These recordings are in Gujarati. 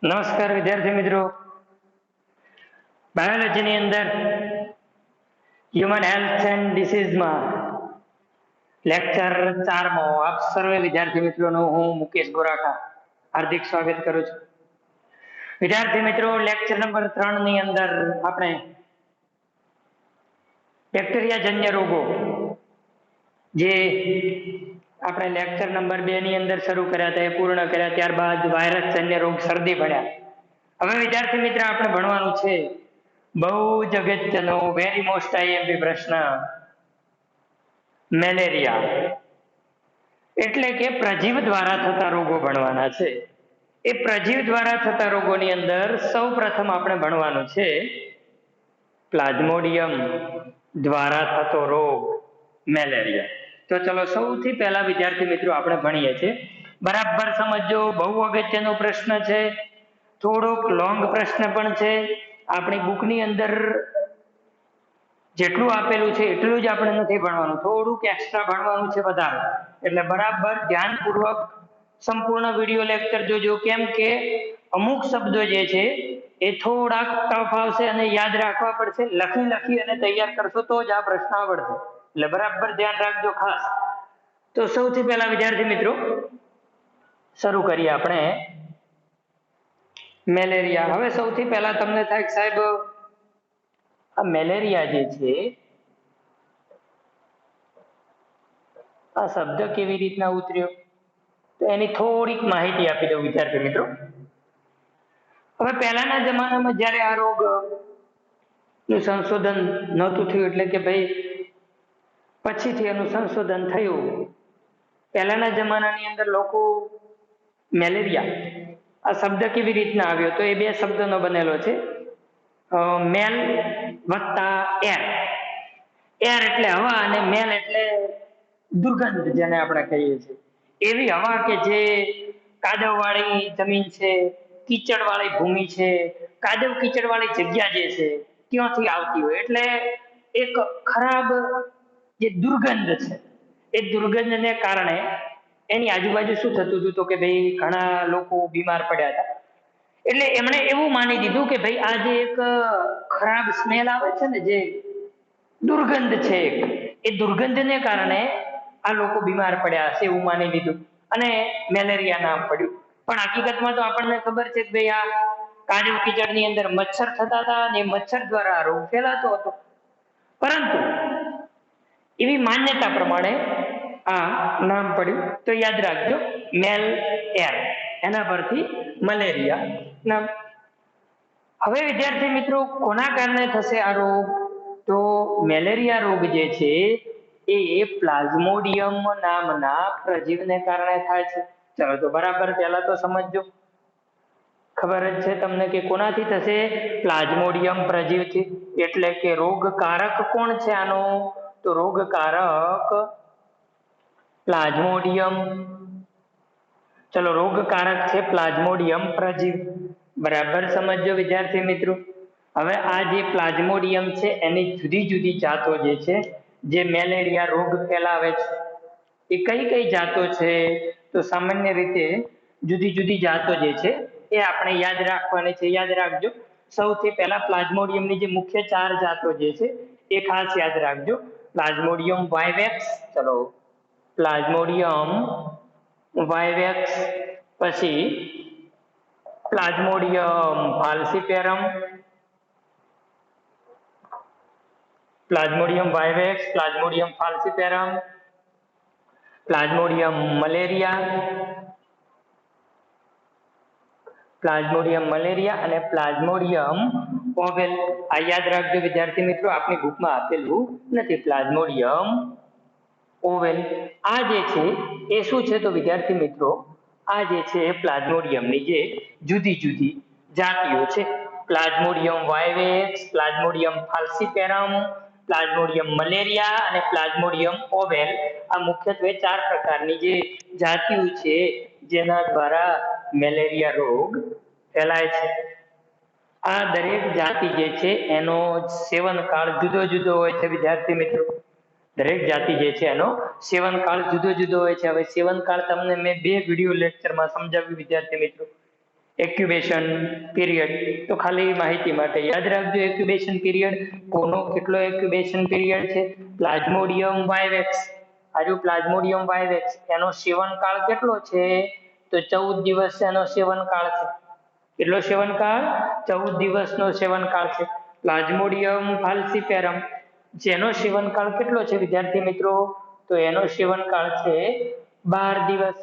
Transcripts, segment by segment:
નમસ્કાર વિદ્યાર્થી મિત્રો, બાયોલોજીની અંદર હ્યુમન હેલ્થ એન્ડ ડિસીઝમાં લેક્ચર 4માં આપ સર્વે વિદ્યાર્થી મિત્રોનું હું મુકેશ ગોરાકા હાર્દિક સ્વાગત કરું છું. વિદ્યાર્થી મિત્રો, લેક્ચર નંબર 3 ની અંદર આપણે બેક્ટેરિયાજન્ય રોગો જે આપણે લેક્ચર નંબર 2 ની અંદર શરૂ કર્યા હતા એ પૂર્ણ કર્યા. ત્યારબાદ વાયરસજન્ય રોગ શરદી ભણ્યા. હવે વિદ્યાર્થી મિત્ર આપણે ભણવાનું છે બહુ જ અગત્યનો વેરી મોસ્ટ આઈએમપી પ્રશ્ન, મેલેરિયા એટલે કે પ્રજીવ દ્વારા થતા રોગો ભણવાના છે. એ પ્રજીવ દ્વારા થતા રોગોની અંદર સૌ પ્રથમ આપણે ભણવાનું છે પ્લાઝ્મોડિયમ દ્વારા થતો રોગ મેલેરિયા. તો ચલો સૌથી પહેલા વિદ્યાર્થી મિત્રો આપણે ભણીએ છીએ. બરાબર સમજો, બહુ અગત્યનો પ્રશ્ન છે, થોડોક લોંગ પ્રશ્ન પણ છે. આપણી બુકની અંદર જેટલું આપેલું છે એટલું જ આપણે નથી ભણવાનું, થોડુંક એક્સ્ટ્રા ભણવાનું છે વધારે. એટલે બરાબર ધ્યાનપૂર્વક સંપૂર્ણ વિડીયો લેક્ચર જોજો, કેમ કે અમુક શબ્દો જે છે એ થોડાક ટફ આવશે અને યાદ રાખવા પડશે. લખી અને તૈયાર કરશો તો જ આ પ્રશ્ન આવડશે. એટલે બરાબર ધ્યાન રાખજો ખાસ. તો સૌથી પહેલા વિદ્યાર્થી મિત્રો શરૂ કરીએ આપણે મેલેરિયા. હવે સૌથી પહેલા તમને થાય સાહેબ આ મેલેરિયા જે છે આ શબ્દ કેવી રીતના ઉતર્યો, તો એની થોડીક માહિતી આપી દઉં વિદ્યાર્થી મિત્રો. હવે પહેલાના જમાનામાં જ્યારે આ રોગ નું સંશોધન નહોતું થયું, એટલે કે ભાઈ પછીથી એનું સંશોધન થયું. પહેલાના જમાનાની અંદર લોકો મેલેરિયા આ શબ્દ કેવી રીતના આવ્યો, તો એ બે શબ્દનો બનેલો છે, મેલ વત્તા એર. એર એટલે હવા અને મેલ એટલે દુર્ગંધ, જેને આપણે કહીએ છીએ. એવી હવા કે જે કાદવ વાળી જમીન છે, કીચડ વાળી ભૂમિ છે, કાદવ કીચડ વાળી જગ્યા જે છે ત્યાંથી આવતી હોય. એટલે એક ખરાબ જે દુર્ગંધ છે એ દુર્ગંધને કારણે એની આજુબાજુ શું થતું હતું, તો કે ભાઈ ઘણા લોકો બીમાર પડ્યા હતા. એટલે એમણે એવું માની દીધું કે ભાઈ આ જે એક ખરાબ સ્મેલ આવે છે ને, જે દુર્ગંધ છે, એ દુર્ગંધને કારણે આ લોકો બીમાર પડ્યા હશે એવું માની લીધું અને મેલેરિયા નામ પડ્યું. પણ હકીકતમાં તો આપણને ખબર છે કે ભાઈ આ કાદવ કીચડની અંદર મચ્છર થતા હતા અને મચ્છર દ્વારા રોગ ફેલાતો હતો. પરંતુ એવી માન્યતા પ્રમાણે આ નામ પડ્યું. તો યાદ રાખજો, મેલ એર, એના પરથી મલેરિયા નામ. હવે વિદ્યાર્થી મિત્રો કોના કારણે થશે આ રોગ, તો મેલેરિયા રોગ જે છે એ પ્લાઝ્મોડિયમ નામના પ્રજીવને કારણે થાય છે. ચલો તો બરાબર પહેલા તો સમજજો. ખબર જ છે તમને કે કોનાથી થશે, પ્લાઝ્મોડિયમ પ્રજીવથી. એટલે કે રોગકારક કોણ છે આનો, તો રોગકારક પ્લાઝ્મોડિયમ. ચલો રોગકારક છે પ્લાઝ્મોડિયમ પ્રજીવ. બરાબર સમજો વિદ્યાર્થી મિત્રો. હવે આ જે પ્લાઝ્મોડિયમ છે એની જુદી જુદી જાતો જે છે જે મેલેરિયા રોગ ફેલાવે છે, એ કઈ કઈ જાતો છે, તો સામાન્ય રીતે જુદી જુદી જાતો જે છે એ આપણે યાદ રાખવાની છે. યાદ રાખજો, સૌથી પહેલા પ્લાઝ્મોડિયમની જે મુખ્ય 4 જાતો જે છે એ ખાસ યાદ રાખજો. પ્લાઝ્મોડિયમ વાઇવેક્સ, ચલો પ્લાઝ્મોડિયમ વાઇવેક્સ, પછી Plasmodium falciparum, Plasmodium vivax, Plasmodium falciparum, Plasmodium malariae અને પ્લાઝ્મોડિયમ ઓવેલ. આ યાદ રાખજો વિદ્યાર્થી મિત્રો, આપની બુકમાં આપેલું નથી. પ્લાઝ્મોડિયમ ઓવેલ આ જે છે એ શું છે, તો વિદ્યાર્થી મિત્રો આ જે છે એ પ્લાઝ્મોડિયમની જે જુદી જુદી જાતિઓ છે. Plasmodium vivax, Plasmodium falciparum, Plasmodium malariae અને પ્લાઝ્મોડિયમ ઓવેલ. આ મુખ્યત્વે 4 પ્રકારની જે જાતિઓ છે જેના દ્વારા મેલેરિયા રોગ ફેલાય છે. આ દરેક જાતિ જે છે એનો સેવનકાળ જુદો જુદો હોય છે વિદ્યાર્થી મિત્રો. દરેક જાતિ જે છે એનો સેવનકાળ જુદો જુદો હોય છે. હવે સેવનકાળ તમને મેં 2 વિડીયો લેક્ચરમાં સમજાવ્યું વિદ્યાર્થી મિત્રો. એક્યુબેશન પીરિયડ, તો ખાલી માહિતી માટે યાદ રાખજો એક્યુબેશન પીરિયડ કોનો કેટલો એક્યુબેશન પીરિયડ છે, પ્લાઝ્મોડિયમ વાયવેક્સ. આ જો પ્લાઝ્મોડિયમ વાયવેક્સ એનો સેવનકાળ કેટલો છે, તો 14 દિવસ એનો સેવનકાળ છે. કેટલો સેવનકાળ? 14 દિવસનો સેવનકાળ છે. પ્લાઝ્મોડિયમ ફાલ્સીપેરમ જેનો સેવનકાળ કેટલો છે વિદ્યાર્થી મિત્રો, તો એનો સેવનકાળ છે 12 દિવસ.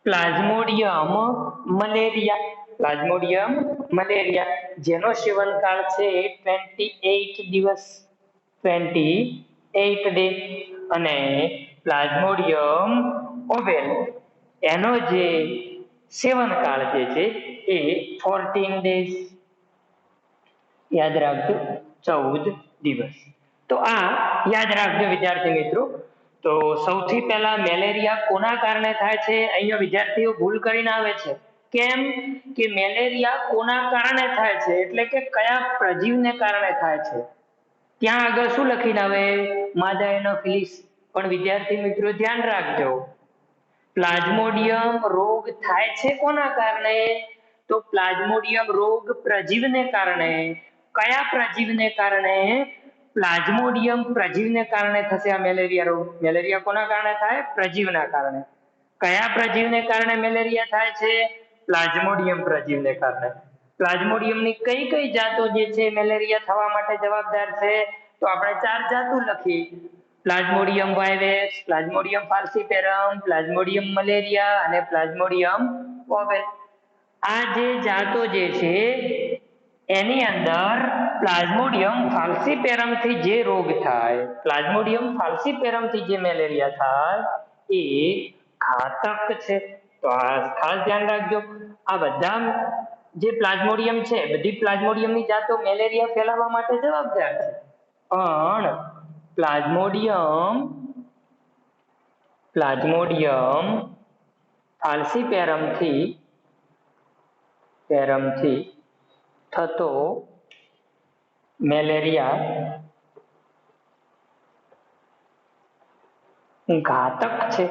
પ્લાઝ્મોડિયમ મલેરિયા, પ્લાઝ્મોડિયમ મલેરિયા જેનો સેવનકાળ છે 28 દિવસ, 28 ડે. અને પ્લાઝ્મોડિયમ ઓવેલ એનો જે સેવનકાળ જે છે એ 14 ડેઝ. યાદ રાખજો 14 દિવસ. તો આ યાદ રાખજો વિદ્યાર્થી મિત્રો. તો સૌથી પહેલા મેલેરિયા કોના કારણે થાય છે, અહીંયા વિદ્યાર્થીઓ ભૂલ કરીને આવે છે. કેમ કે મેલેરિયા કોના કારણે થાય છે એટલે કે કયા પ્રજીવને કારણે થાય છે, ત્યાં આગળ શું લખીને આવે, માદા એનોફિલિસ. પણ વિદ્યાર્થી મિત્રો ધ્યાન રાખજો, પ્લાઝ્મોડિયમ રોગ થાય છે કોના કારણે, તો પ્લાઝ્મોડિયમ રોગ પ્રજીવને કારણે. કયા પ્રજીવને કારણે, પ્લાઝ્મોડિયમ પ્રજીવને કારણે થશે આ મેલેરિયા રોગ. મેલેરિયા કોના કારણે થાય, પ્રજીવના કારણે. કયા પ્રજીવને કારણે મેલેરિયા થાય છે, પ્લાઝ્મોડિયમ પ્રજીવને કારણે. પ્લાઝ્મોડિયમની કઈ કઈ જાતો જે છે મેલેરિયા થવા માટે જવાબદાર છે, તો આપણે 4 જાતો લખી, Plasmodium vivax, Plasmodium falciparum, Plasmodium malariae અને પ્લાઝ્મોડિયમ ઓવેલ. આ જે જાતો જે છે એની અંદર પ્લાઝ્મોડિયમ ફાલ્સીપેરમ થી જે રોગ થાય, પ્લાઝ્મોડિયમ ફાલ્સીપેરમ થી જે મેલેરિયા થાય એ ઘાતક છે. તો આ ખાસ ધ્યાન રાખજો. આ બધા જે પ્લાઝ્મોડિયમ છે, બધી પ્લાઝ્મોડિયમની જાતો મેલેરિયા ફેલાવવા માટે જવાબદાર છે. પણ પ્લાઝ્મોડિયમ ફાલ્સીપેરમ થી થતો મેલેરિયા ઘાતક છે,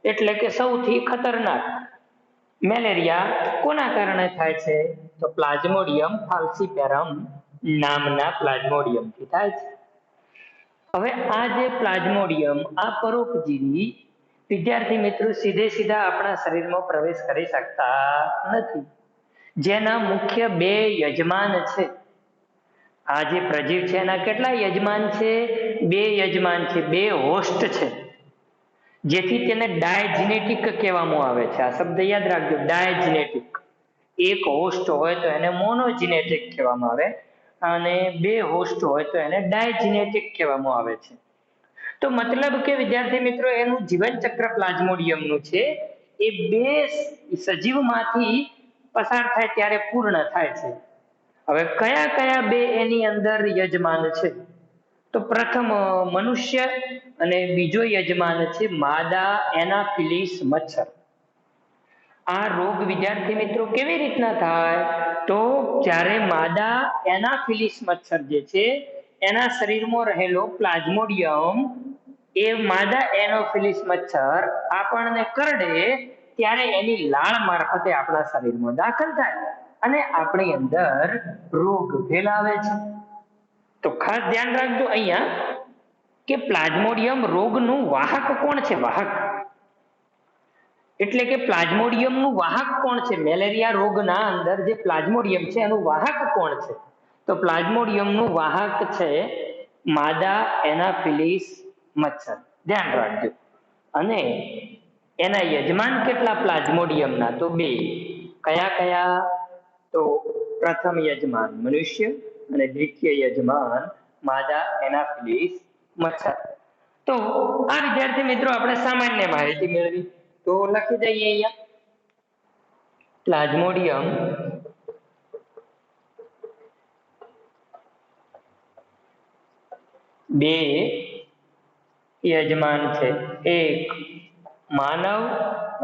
એટલે કે સૌથી ખતરનાક. મેલેરિયા કોના કારણે થાય છે, તો પ્લાઝ્મોડિયમ ફાલ્સીપેરમ નામના પ્લાઝ્મોડિયમ થી થાય છે. હવે આ જે પ્લાઝ્મોડિયમ આ પરોપજીવી વિદ્યાર્થી મિત્રો સીધા આપણા શરીરમાં પ્રવેશ કરી શકતા નથી. જેના મુખ્ય 2 યજમાન છે. આ જે પ્રજીવ છે એના કેટલા યજમાન છે, 2 યજમાન છે, 2 હોસ્ટ છે, જેથી તેને ડાયજેનેટિક કહેવામાં આવે છે. આ શબ્દ યાદ રાખજો, ડાયજેનેટિક. એક હોસ્ટ હોય તો એને મોનોજેનેટિક કહેવામાં આવે અને 2 હોસ્ટ હોય તો એને ડાયજેનેટિક કહેવામાં આવે છે. તો મતલબ કે વિદ્યાર્થી મિત્રો એનું જીવન ચક્ર પ્લાઝ્મોડિયમનું છે એ 2 સજીવમાંથી પસાર થાય ત્યારે પૂર્ણ થાય છે. હવે કયા કયા 2 એની અંદર યજમાન છે, તો પ્રથમ મનુષ્ય અને બીજો યજમાન છે માદા એનાફિલિસ મચ્છર. આ રોગ વિદ્યાર્થી મિત્રો કેવી રીતના થાય, તો જ્યારે માદા એનાફિલિસ મચ્છર જે છે એના શરીરમાં રહેલો પ્લાઝ્મોડિયમ, એ માદા એનાફિલિસ મચ્છર આપણને કરડે ત્યારે એની લાળ મારફતે આપણા શરીરમાં દાખલ થાય અને આપણી અંદર રોગ ફેલાવે છે. તો ખાસ ધ્યાન રાખજો અહીંયા કે પ્લાઝ્મોડિયમ રોગનું વાહક કોણ છે, વાહક એટલે કે પ્લાઝ્મોડિયમનું વાહક કોણ છે, મેલેરિયા રોગના અંદર જે પ્લાઝ્મોડિયમ છે એનું વાહક કોણ છે, તો પ્લાઝ્મોડિયમનું વાહક છે માદા એનાફિલિસ મચ્છર. ધ્યાન રાખજો. અને એના યજમાન કેટલા પ્લાઝ્મોડિયમના, તો 2. કયા કયા, તો પ્રથમ યજમાન મનુષ્ય અને દ્વિતીય યજમાન માદા એનાફિલિસ મચ્છર. તો આ વિદ્યાર્થી મિત્રો આપણે સામાન્ય માહિતી મેળવી, તો લખી દઈએ અહીંયા પ્લાઝ્મોડિયમ બે યજમાન છે, એક માનવ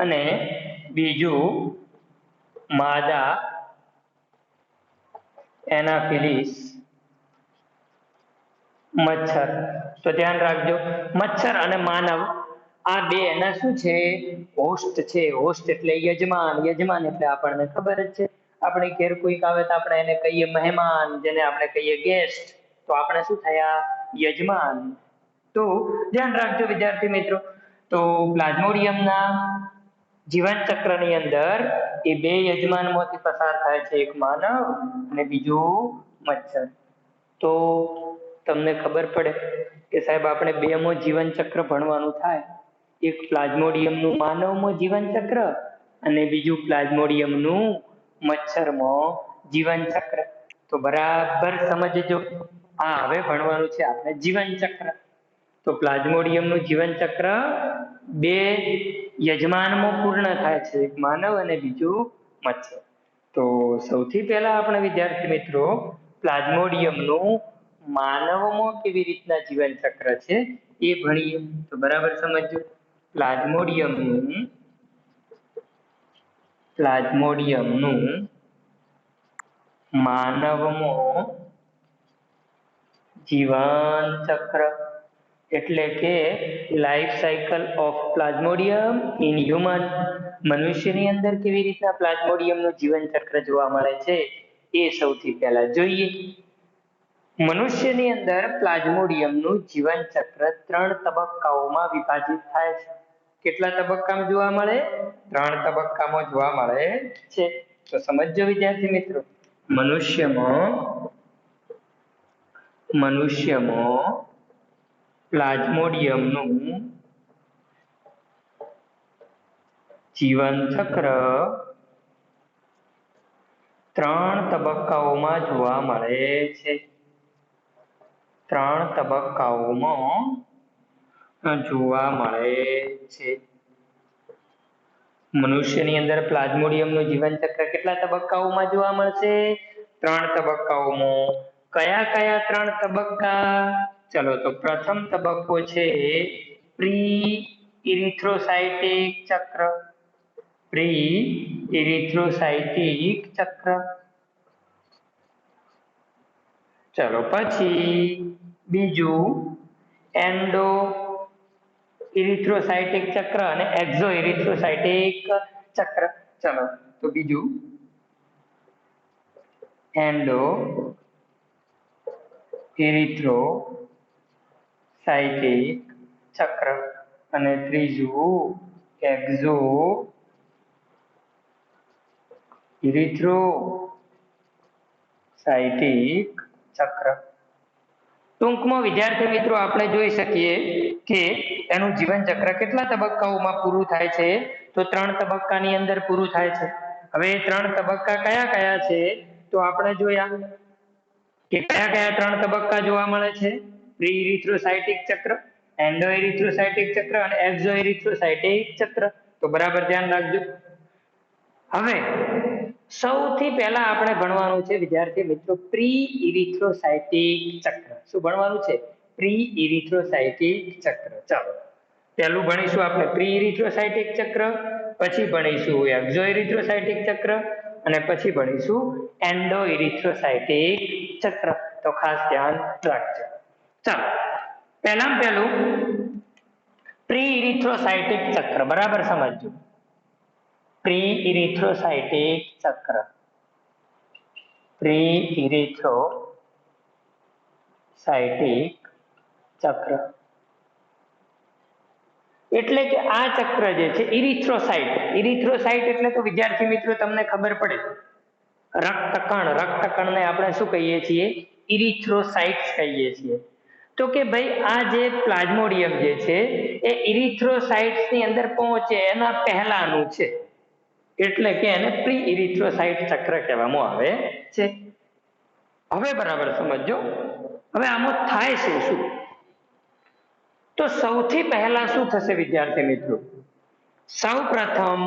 અને બીજું માદા એનાફિલિસ મચ્છર. તો ધ્યાન રાખજો, મચ્છર અને માનવ આ બે એના શું છે? હોસ્ટ છે. હોસ્ટ એટલે યજમાન, યજમાન એટલે આપણને ખબર જ છે, આપણે ઘેર કોઈક આવે તો આપણે એને કહીએ મહેમાન, જેને આપણે કહીએ ગેસ્ટ, તો આપણે શું થયા? યજમાન. તો ધ્યાન રાખજો વિદ્યાર્થી મિત્રો, તો પ્લાઝ્મોડિયમના જીવન ચક્રની અંદર એ બે યજમાનમાંથી પસાર થાય છે, એક માનવ અને બીજું મચ્છર. તો તમને ખબર પડે કે સાહેબ આપણે બેમાં જીવન ચક્ર ભણવાનું થાય, એક પ્લાઝ્મોડિયમનું માનવમાં જીવન ચક્ર અને બીજું પ્લાઝ્મોડિયમનું મચ્છરમાં જીવન ચક્ર. તો બરાબર સમજજો, આ હવે ભણવાનું છે આપણે જીવન ચક્ર. તો પ્લાઝ્મોડિયમનું જીવન ચક્ર બે યજમાનમાં પૂર્ણ થાય છે, એક માનવ અને બીજું મચ્છર. તો સૌથી પહેલા આપણે વિદ્યાર્થી મિત્રો પ્લાઝ્મોડિયમનું માનવમાં કેવી રીતના જીવન ચક્ર છે એ ભણીએ. તો બરાબર સમજજો, પ્લાઝ્મોડિયમનું માનવમાં જીવન ચક્ર એટલે કે life cycle of Plasmodium in human. મનુષ્યની અંદર કેવી રીતના પ્લાઝ્મોડિયમનું જીવન ચક્ર જોવા મળે છે એ સૌથી પહેલા જોઈએ. મનુષ્યની અંદર પ્લાઝ્મોડિયમનું જીવન ચક્ર 3 તબક્કાઓમાં વિભાજિત થાય છે. કેટલા તબક્કામાં જોવા મળે? 3 તબક્કામાં જોવા મળે છે. તો સમજજો વિદ્યાર્થી મિત્રો, મનુષ્યમાં પ્લાઝ્મોડિયમનું જીવન ચક્ર 3 તબક્કાઓમાં જોવા મળે છે. 3 તબક્કાઓમાં જોવા મળે છે. મનુષ્યની અંદર પ્લાઝ્મોડિયમનું જીવન ચક્ર કેટલા તબક્કાઓમાં જોવા મળશે? 3 તબક્કાઓમાં. કયા કયા 3 તબક્કા? ચલો, તો પ્રથમ તબક્કો છે પ્રી ઇરિથ્રોસાઇટિક ચક્ર. પ્રી ઇરિથ્રોસાઇટિક ચક્ર. ચલો, પછી બીજું એન્ડો ઇરિથ્રોસાઇટિક ચક્ર અને એક્ઝો ઇરિથ્રોસાઇટિક ચક્ર. ચલો, તો બીજું એન્ડો ઇરિથ્રોસાઇટિક ચક્ર અને ત્રીજું એક્ઝો ઇરિથ્રોસાઇટિક ચક્ર. ટૂંકમાં વિદ્યાર્થી મિત્રો આપણે જોઈ શકીએ કે એનું જીવન ચક્ર કેટલા તબક્કાઓમાં પૂરું થાય છે? તો 3 તબક્કાની અંદર પૂરું થાય છે. હવે 3 તબક્કા કયા કયા છે? તો આપણે જોયા કે કયા કયા 3 તબક્કા જોવા મળે છે? પ્રી ઇરિથ્રોસાઇટિક ચક્ર, એન્ડો ઇરિથ્રોસાઇટિક ચક્ર અને એક્ઝો ઇરિથ્રોસાઇટિક ચક્ર. તો બરાબર ધ્યાન રાખજો. હવે સૌથી પહેલા આપણે ભણવાનું છે વિદ્યાર્થી મિત્રો પ્રી ઇરિથ્રોસાઇટિક ચક્ર. શું ભણવાનું છે? પ્રી ઇરિથ્રોસાઇટિક ચક્ર. ચાલો, પહેલું ભણીશું આપણે પ્રી ઇરિથ્રોસાઇટિક ચક્ર, પછી ભણીશું એક્ઝો ઇરિથ્રોસાઇટિક ચક્ર અને પછી ભણીશું એન્ડો ઇરિથ્રોસાઇટિક ચક્ર. તો ખાસ ધ્યાન રાખજો. ચાલો, પહેલામાં પહેલું પ્રી ઇરિથ્રોસાઇટિક ચક્ર બરાબર સમજજો. પ્રી ઇરિથ્રોસાઇટિક ચક્ર, પ્રી ઇરિથ્રોસાઇટિક ચક્ર એટલે કે આ ચક્ર જે છે ઇરિથ્રોસાઇટ. ઇરિથ્રોસાઇટ એટલે તો વિદ્યાર્થી મિત્રો તમને ખબર પડે, રક્તકણ. રક્તકણને આપણે શું કહીએ છીએ? ઇરિથ્રોસાઇટ્સ કહીએ છીએ. તો કે ભાઈ આ જે પ્લાઝ્મોડિયમ જે છે એ ઇરિથ્રોસાઇટ્સ ની અંદર પહોંચે એના પહેલાનું છે, એટલે કે એને પ્રી ઇરિથ્રોસાઇટ ચક્ર કહેવામાં આવે છે. હવે બરાબર સમજો, હવે આમાં થાય છે શું? તો સૌથી પહેલા શું થશે વિદ્યાર્થી મિત્રો? સૌ પ્રથમ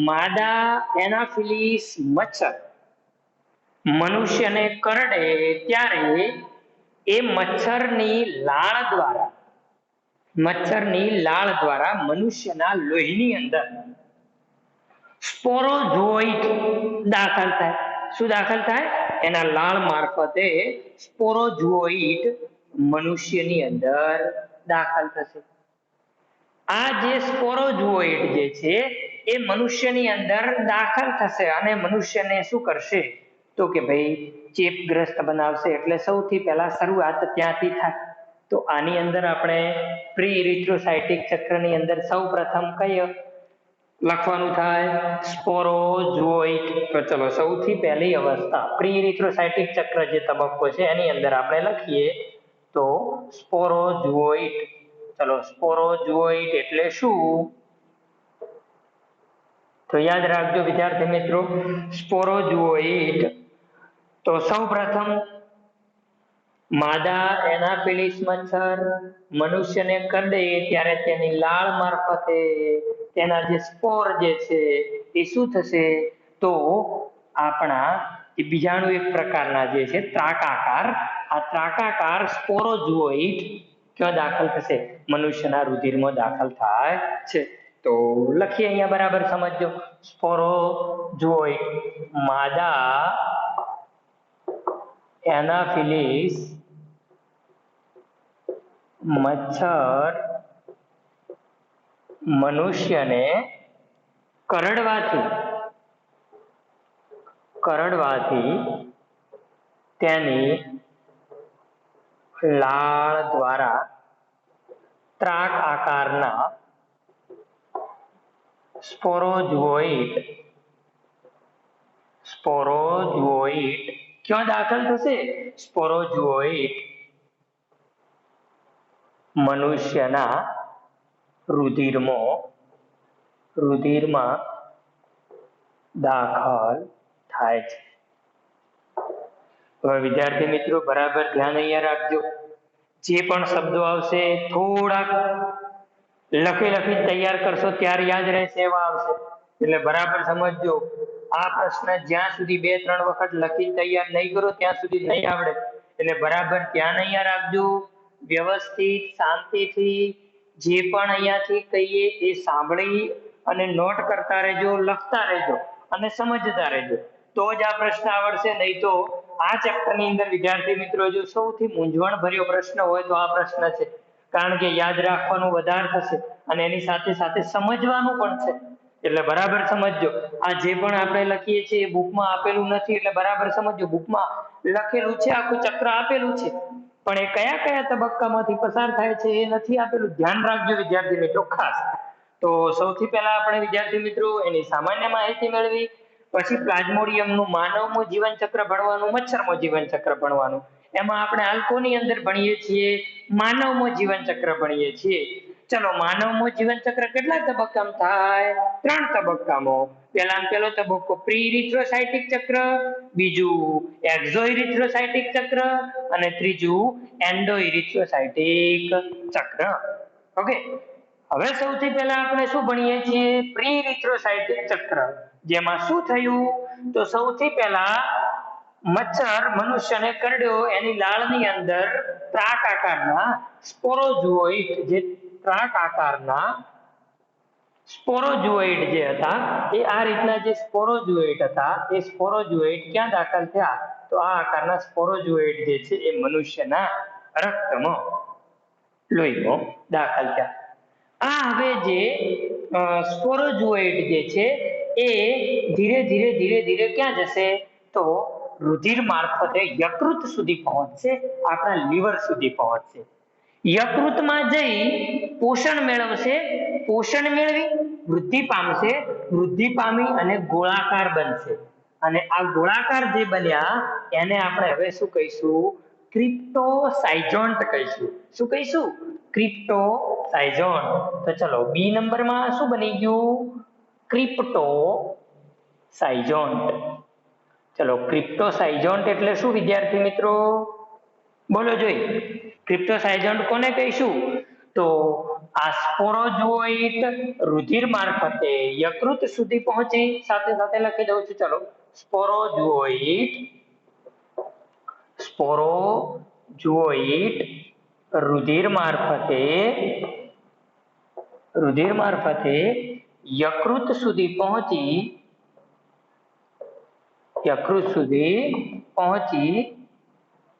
માદા એનાફિલિસ મચ્છર મનુષ્યને કરડે ત્યારે એ મચ્છરની લાળ દ્વારા મનુષ્યના લોહીની અંદર સ્પોરોઝોઇટ દાખલ થાય. શું દાખલ થાય? એના લાળ મારફતે સ્પોરોઝોઇટ મનુષ્યની અંદર દાખલ થશે. આ જે સ્પોરોજુઓઇડ જે છે એ મનુષ્યની અંદર દાખલ થશે અને મનુષ્યને શું કરશે તો કે ભાઈ ચેપગ્રસ્ત બનાવશે. એટલે સૌથી પહેલા શરૂઆત ત્યાંથી થાય. તો આની અંદર આપણે પ્રી ઇરિથ્રોસાઇટિક ચક્રની અંદર સૌપ્રથમ કઈ લખવાનું થાય સ્પોરોજુઓઇડ. તો ચલો સૌથી પહેલી અવસ્થા પ્રી ઇરિથ્રોસાઇટિક ચક્ર જે તબક્કો છે એની અંદર આપણે લખીએ તો સ્પોરોજુઓઇડ. ચલો સ્પોરોજુઓઇડ એટલે શું તો યાદ રાખજો વિદ્યાર્થી મિત્રો, સ્પોરોજુઓઇડ તો સૌપ્રથમ માદા એનાફિલિસ મચ્છર મનુષ્યને કરડે ત્યારે તેની લાળ મારફતે તેના જે સ્પોર જે છે એ શું થશે તો આપણા બીજાણુ એક પ્રકારના જે છે ત્રાકાકાર, આ ત્રાકાકાર સ્પોરોજુઓઇડ ક્યાં દાખલ થશે મનુષ્યના રુધિરમાં દાખલ થાય છે. તો લખીએ અહીંયા બરાબર સમજજો. સ્પોરોજુઓઇડ માદા એનાફિલિસ મચ્છર મનુષ્યને કરડવાથી તેની લાળ દ્વારા ત્રાક આકારના સ્પોરોજુઓઇડ ક્યાં દાખલ થશે સ્પોરોજુઓઇડ મનુષ્યના રુધિરમાં દાખલ થાય છે. હવે વિદ્યાર્થી મિત્રો બરાબર ધ્યાન અહીંયા રાખજો. જે પણ શબ્દો આવશે થોડાક લખી તૈયાર કરશો ત્યારે યાદ રહેશે એવા આવશે. એટલે બરાબર સમજજો. આ પ્રશ્ન જ્યાં સુધી 2-3 વખત લખીને તૈયાર નહીં કરો ત્યાં સુધી નહીં આવડે. એટલે બરાબર ધ્યાન અહીંયા રાખજો. વ્યવસ્થિત શાંતિથી જે પણ અહીંયાથી કહીએ એ સાંભળી અને નોટ કરતા રહેજો, લખતા રહેજો અને સમજતા રહેજો. તો જ આ પ્રશ્ન આવડશે. નહીં તો આ ચેપ્ટરની અંદર વિદ્યાર્થી મિત્રો જો સૌથી મૂંઝવણ ભર્યો પ્રશ્ન હોય તો આ પ્રશ્ન છે. કારણ કે યાદ રાખવાનું વધારે થશે અને એની સાથે સાથે સમજવાનું પણ છે. એટલે બરાબર સમજજો. આ જે પણ આપણે લખીએ છીએ એ બુકમાં આપેલું નથી એટલે બરાબર સમજજો. બુકમાં લખેલું છે, આખું ચક્ર આપેલું છે, પણ એ કયા કયા તબક્કામાંથી પસાર થાય છે એ નથી આપેલું. ધ્યાન રાખજો વિદ્યાર્થી મિત્રો ખાસ. તો સૌથી પહેલા આપણે વિદ્યાર્થી મિત્રો એની સામાન્ય માહિતી મેળવી, પછી પ્લાઝ્મોડિયમનું માનવનું જીવન ચક્ર ભણવાનું, મચ્છરનું જીવન ચક્ર ભણવાનું. એમાં આપણે આલ્કોની અંદર ભણીએ છીએ, માનવનું જીવન ચક્ર ભણીએ છીએ. ચલો માનવનું જીવન ચક્ર કેટલા તબક્કામાં થાય 3 તબક્કામાં. પહેલો તબક્કો પ્રી ઇરિથ્રોસાઇટિક ચક્ર, બીજું એક્ઝો ઇરિથ્રોસાઇટિક ચક્ર અને ત્રીજું એન્ડો ઇરિથ્રોસાઇટિક ચક્ર. ઓકે, હવે સૌથી પહેલા આપણે શું ભણીએ છીએ પ્રી ઇરિથ્રોસાઇટિક ચક્ર. જેમાં શું થયું તો સૌથી પહેલા મચ્છર મનુષ્યને કરડ્યો, એની લાળની અંદર ત્રાક આકારના સ્પોરોજુઓઇડ જે ત્રાક આકારના સ્પોરોજુઓઇડ જે હતા એ આ રીતના જે સ્પોરોજુઓઇડ હતા એ સ્પોરોજુઓઇડ ક્યાં દાખલ થયા તો આ આકારના સ્પોરોજુઓઇડ જે છે એ મનુષ્યના રક્તમાં લોહીમાં દાખલ થયા. આ હવે જે સ્પોરોજુઓઇડ જે છે એ ધીરે ધીરે ક્યાં જશે તો રુધિર મારફતે યકૃત સુધી પહોંચશે, આપણા લીવર સુધી પહોંચશે. યકૃતમાં જઈ પોષણ મેળવશે, પોષણ મેળવી વૃદ્ધિ પામશે, વૃદ્ધિ પામી અને ગોળાકાર બનશે. અને આ ગોળાકાર જે બન્યા એને આપણે હવે શું કહીશું ક્રિપ્ટોસાઇઝોન્ટ કહીશું. શું કહીશું ક્રિપ્ટોસાઇઝોન્ટ. તો ચલો બી નંબરમાં શું બની ગયું ક્રિપ્ટોસાઇઝોન્ટ. ચલો ક્રિપ્ટોસાઇઝોન્ટ એટલે શું વિદ્યાર્થી મિત્રો બોલો જોઈ. ક્રિપ્ટોસાઇઝોન્ટ કોને કહીશું તો આ સ્પોરોજુઓઇડ રુધિર મારફતે યકૃત સુધી પહોંચી. સાથે સાથે લખી દઉં છું. ચલો સ્પોરોજુઓઇડ રુધિર મારફતે યકૃત સુધી પહોંચી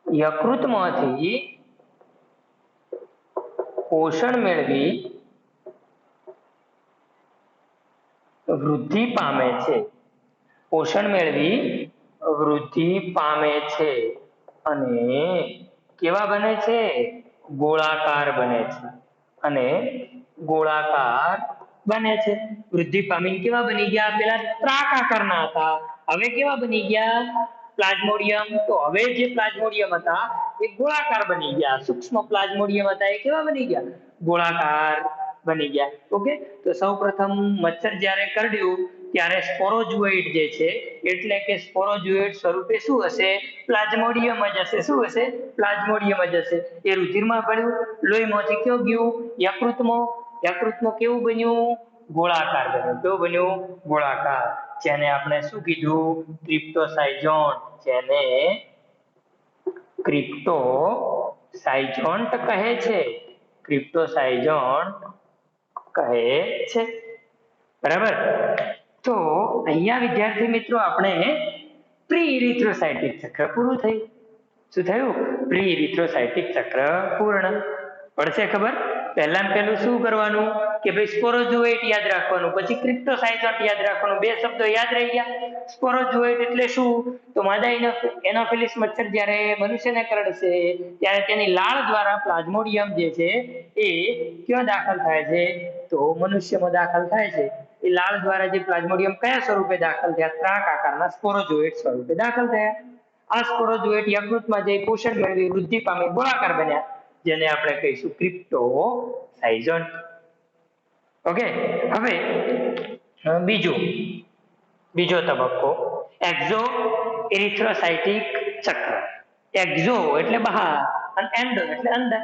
યકૃતમાંથી પોષણ મેળવી વૃદ્ધિ પામે છે, પોષણ મેળવી વૃદ્ધિ પામે છે અને કેવા બને છે? ગોળાકાર બને છે અને ગોળાકાર બને છે. વૃદ્ધિ પામીને કેવા બની ગયા? પેલા ત્રાક આકારના હતા, હવે કેવા બની ગયા? પ્લાઝ્મોડિયમ. તો હવે જે પ્લાઝ્મોડિયમ હતા એ ગોળાકાર બની ગયા. સૂક્ષ્મ પ્લાઝ્મોડિયમ હતા એ કેવા બની ગયા? ગોળાકાર બની ગયા. ઓકે, તો સૌપ્રથમ મચ્છર જ્યારે કરડ્યું ત્યારે સ્પોરોઝોઇટ જે છે, એટલે કે સ્પોરોઝોઇટ સ્વરૂપે શું હશે? પ્લાઝ્મોડિયમ જ હશે. શું હશે? પ્લાઝ્મોડિયમ જ હશે. એ રુધિરમાં ભળ્યું, લોહીમાંથી ક્યાં ગયું? યકૃતમાં. યકૃતમાં કેવું બન્યું? ગોળાકાર બન્યું. કેવું બન્યું? ગોળાકાર. જેને આપણે શું કીધું? ક્રિપ્ટોસાઇઝોન્ટ. જેને ક્રિપ્ટોસાઇઝોન્ટ કહે છે. ક્રિપ્ટોસાઇઝોન્ટ કહે છે. બરાબર. તો અહીંયા વિદ્યાર્થી મિત્રો આપણે પ્રી ઇરિથ્રોસાઇટિક ચક્ર પૂરું થયું. શું થયું? પ્રી ઇરિથ્રોસાઇટિક ચક્ર પૂર્ણ. પડશે ખબર? પહેલું શું કરવાનું કે ભાઈ સ્પોરોઝોઇટ યાદ રાખવાનું, પછી ક્રિપ્ટોસાઇઝોન્ટ યાદ રાખવાનું. બે શબ્દો યાદ રહી ગયા. સ્પોરોઝોઇટ એટલે શું? તો માદા એનોફિલિસ મચ્છર જ્યારે મનુષ્યને કરડશે ત્યારે તેની લાળ દ્વારા પ્લાઝ્મોડિયમ જે છે એ ક્યાં દાખલ થાય છે? તો મનુષ્યમાં દાખલ થાય છે. એ લાળ દ્વારા જે પ્લાઝ્મોડિયમ કયા સ્વરૂપે દાખલ થયા? ત્રાક આકારના સ્પોરોઝોઇટ સ્વરૂપે દાખલ થયા. આ સ્પોરોઝોઇટ યકૃતમાં જઈ પોષણ મેળવી વૃદ્ધિ પામી ગોળાકાર બન્યા, જેને આપણે કહીશું ક્રિપ્ટોસાઇઝોન્ટ. ઓકે, હવે બીજો તબક્કો એક્ઝો ઇરિથ્રોસાઇટિક ચક્ર. એક્ઝો એટલે બહાર અને એન્ડો એટલે અંદર.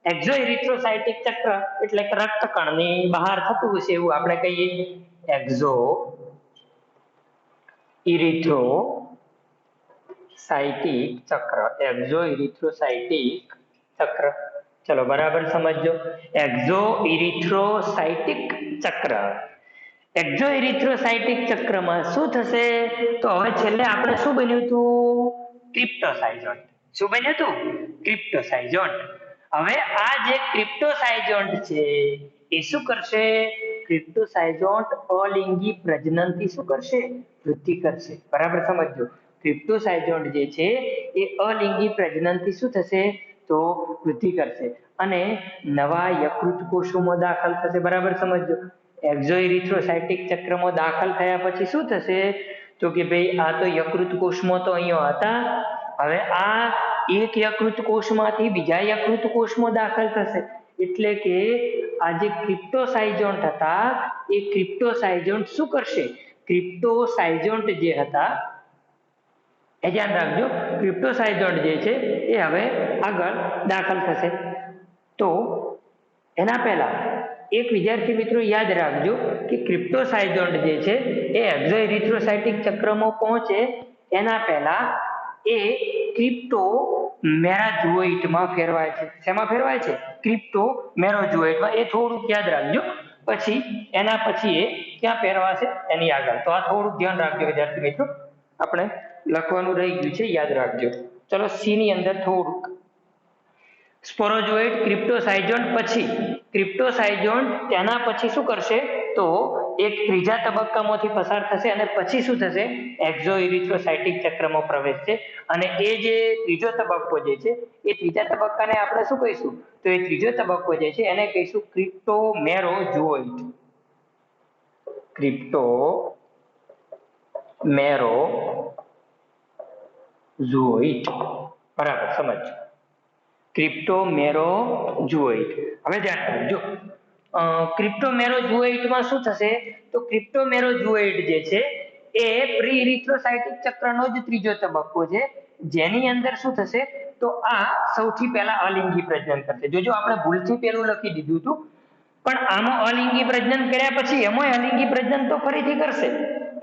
એક્ઝો ઇરિથ્રોસાઇટિક ચક્ર એટલે કે રક્તકણની બહાર થતું હશે એવું આપણે કહીએ. એક્ઝો ઇરિથ્રોસાઇટિક ચક્ર. એક્ઝો ઇરિથ્રોસાઇટિક ચક્ર. ચલો બરાબર સમજો. એક્ઝો ઇરિથ્રોસાઇટિક ચક્ર. એક્ઝો ઇરિથ્રોસાઇટિક ચક્રમાં શું થશે? તો હવે છેલ્લે આપણે શું બન્યું હતું? ક્રિપ્ટોસાઇઝોન્ટ. શું બન્યું હતું? ક્રિપ્ટોસાઇઝોન્ટ. હવે આ જે ક્રિપ્ટોસાઇઝોન્ટ છે એ શું કરશે? ક્રિપ્ટોસાઇઝોન્ટ અલિંગી પ્રજનનથી શું કરશે? વૃદ્ધિ કરશે. બરાબર સમજો. ક્રિપ્ટોસાઇઝોન્ટ જે છે એ અલિંગી પ્રજનનથી શું થશે? તો વૃદ્ધિ કરશે અને નવા યકૃત કોષોમાં દાખલ થશે. બરાબર સમજો. એક્ઝો ઇરિથ્રોસાઇટિક ચક્રમાં દાખલ થયા પછી શું થશે? તો કે ભાઈ આ તો યકૃત કોષમાં તો અહીંયા હતા, હવે આ એક યકૃત કોષમાંથી બીજા યકૃત કોષમાં દાખલ થશે. એટલે કે આ જે ક્રિપ્ટોસાઇઝોન્ટ હતા એ ક્રિપ્ટોસાઇઝોન્ટ શું કરશે? ક્રિપ્ટોસાઇઝોન્ટ જે હતા એ ધ્યાન રાખજો, ક્રિપ્ટોસાઇઝોન્ટ જે છે એ હવે આગળ દાખલ થશે. તો એના પહેલા એક વિદ્યાર્થી મિત્રો યાદ રાખજો કે ક્રિપ્ટોસાઇઝોન્ટ જે છે એ એક્ઝો ઇરિથ્રોસાઇટિક ચક્રમાં પહોંચે એના પહેલા એ ક્રિપ્ટોમેરાઝોઇટમાં ફેરવાય છે. શેમાં ફેરવાય છે? ક્રિપ્ટોમેરાઝોઇટમાં. એ થોડુંક યાદ રાખજો. પછી એના પછી એ ક્યાં ફેરવાશે એની આગળ. તો આ થોડુંક ધ્યાન રાખજો વિદ્યાર્થી મિત્રો, આપણે લખવાનું રહી ગયું છે, યાદ રાખજો. ચલો સી ની અંદર થોડુંક સ્પોરોઝોઇટ, ક્રિપ્ટોસાઇઝોન્ટ, પછી ક્રિપ્ટોસાઇઝોન્ટ તેના પછી શું કરશે? તો એક ત્રીજા તબક્કામાંથી પસાર થશે અને પછી શું થશે? એક્ઝો ઇરિથ્રોસાઇટિક ચક્રમાં પ્રવેશશે. અને એ જે ત્રીજો તબક્કો જે છે એ ત્રીજા તબક્કાને આપણે શું કહીશું? તો એ ત્રીજો તબક્કો જે છે એને કહીશું ક્રિપ્ટોમેરોઝોઇટ. ક્રિપ્ટોમેરોઝોઇટ. બરાબર સમજો. ક્રિપ્ટોમેરોઝોઇટ. હવે ધ્યાન રાખજો. ક્રિપ્ટોમેરોઝોઇટમાં શું થશે? તો ક્રિપ્ટોમેરોઝોઇટ જે છે એ પ્રી ઇરિથ્રોસાઇટિક ચક્રનો જ ત્રીજો તબક્કો છે, જેની અંદર શું થશે? તો આ સૌથી પહેલા અલિંગી પ્રજનન કરશે. જોજો આપણે ભૂલથી પેલું લખી દીધું હતું, પણ આમાં અલિંગી પ્રજનન કર્યા પછી એમાં અલિંગી પ્રજનન તો ફરીથી કરશે,